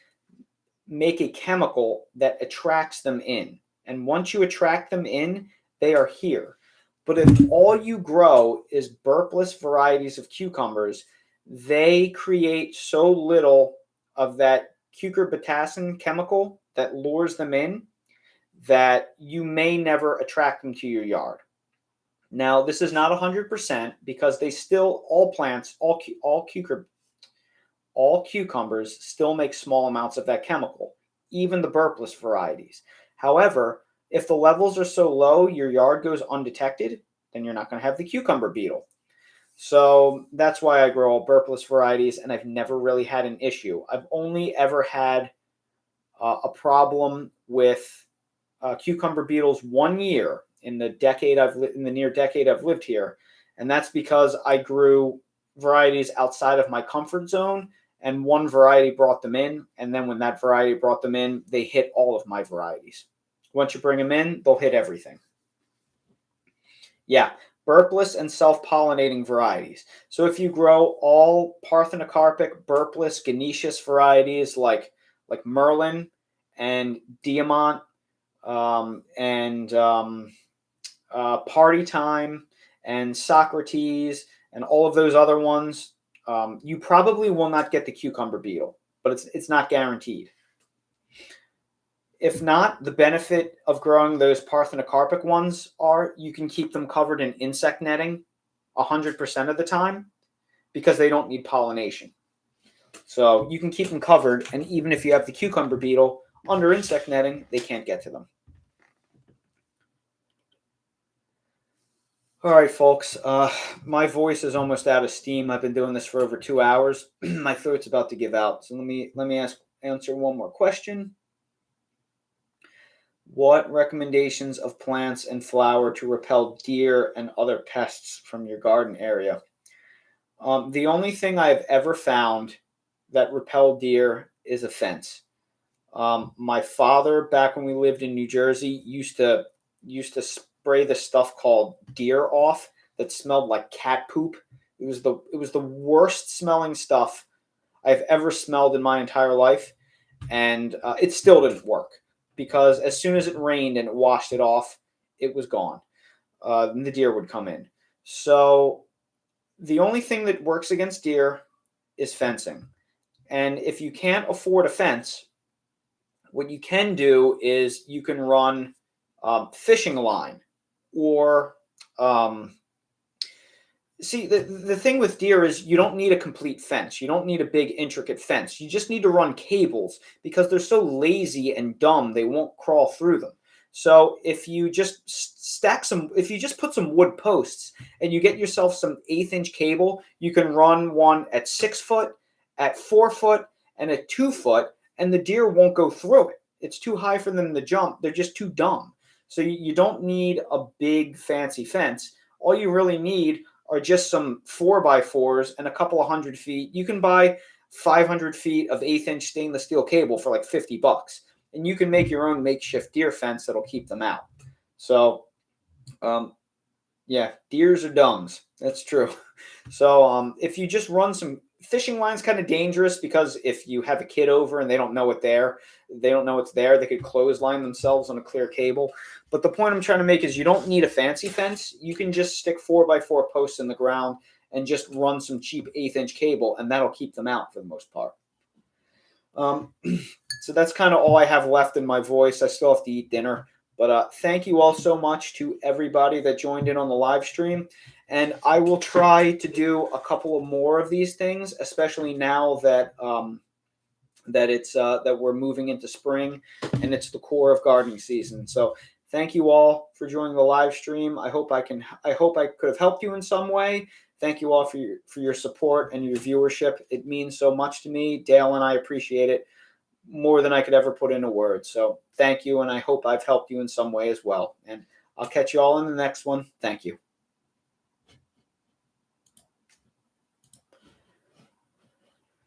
make a chemical that attracts them in. And once you attract them in, they are here. But if all you grow is burpless varieties of cucumbers, they create so little of that cucurbitacin chemical that lures them in that you may never attract them to your yard. Now, this is not 100% because they still, all plants, all cucumbers still make small amounts of that chemical, even the burpless varieties. However, if the levels are so low your yard goes undetected, then you're not going to have the cucumber beetle. So that's why I grow all burpless varieties, and I've never really had an issue. I've only ever had a problem with cucumber beetles 1 year in the near decade I've lived here, and that's because I grew varieties outside of my comfort zone, and one variety brought them in, and then when that variety brought them in, they hit all of my varieties. Once you bring them in, they'll hit everything. Yeah, burpless and self-pollinating varieties. So if you grow all parthenocarpic, burpless, ganaceous varieties like Merlin and Diamant and Party Time and Socrates and all of those other ones, you probably will not get the cucumber beetle, but it's not guaranteed. If not, the benefit of growing those parthenocarpic ones are you can keep them covered in insect netting 100% of the time because they don't need pollination. So you can keep them covered, and even if you have the cucumber beetle under insect netting, they can't get to them. All right, folks. My voice is almost out of steam. I've been doing this for over 2 hours. My throat's about to give out. So let me answer one more question. What recommendations of plants and flower to repel deer and other pests from your garden area? The only thing I've ever found that repel deer is a fence. My father, back when we lived in New Jersey, used to spray the stuff called deer off that smelled like cat poop. It was the worst smelling stuff I've ever smelled in my entire life, and it still didn't work because as soon as it rained and it washed it off, it was gone. And the deer would come in. So the only thing that works against deer is fencing. And if you can't afford a fence, what you can do is you can run fishing line or see, the thing with deer is you don't need a complete fence. You don't need a big intricate fence. You just need to run cables because they're so lazy and dumb they won't crawl through them. So if you just if you just put some wood posts and you get yourself some 1/8-inch cable, you can run one at 6 foot, at 4 foot, and at 2 foot, and the deer won't go through it. It's too high for them to jump. They're just too dumb. So you don't need a big fancy fence. All you really need are just some 4x4s and a couple of 100 feet. You can buy 500 feet of 1/8-inch stainless steel cable for like $50, and you can make your own makeshift deer fence that'll keep them out. So, yeah, deers are dumbs. That's true. So, if you just run some fishing line's kind of dangerous because if you have a kid over and they don't know it's there, they could clothesline themselves on a clear cable. But the point I'm trying to make is you don't need a fancy fence. You can just stick 4x4 posts in the ground and just run some cheap 1/8-inch cable, and that'll keep them out for the most part. So that's kind of all I have left in my voice. I still have to eat dinner. But thank you all so much to everybody that joined in on the live stream. And I will try to do a couple of more of these things, especially now that that we're moving into spring and it's the core of gardening season. So thank you all for joining the live stream. I hope I could have helped you in some way. Thank you all for your support and your viewership. It means so much to me. Dale and I appreciate it more than I could ever put into words. So thank you, and I hope I've helped you in some way as well. And I'll catch you all in the next one. Thank you.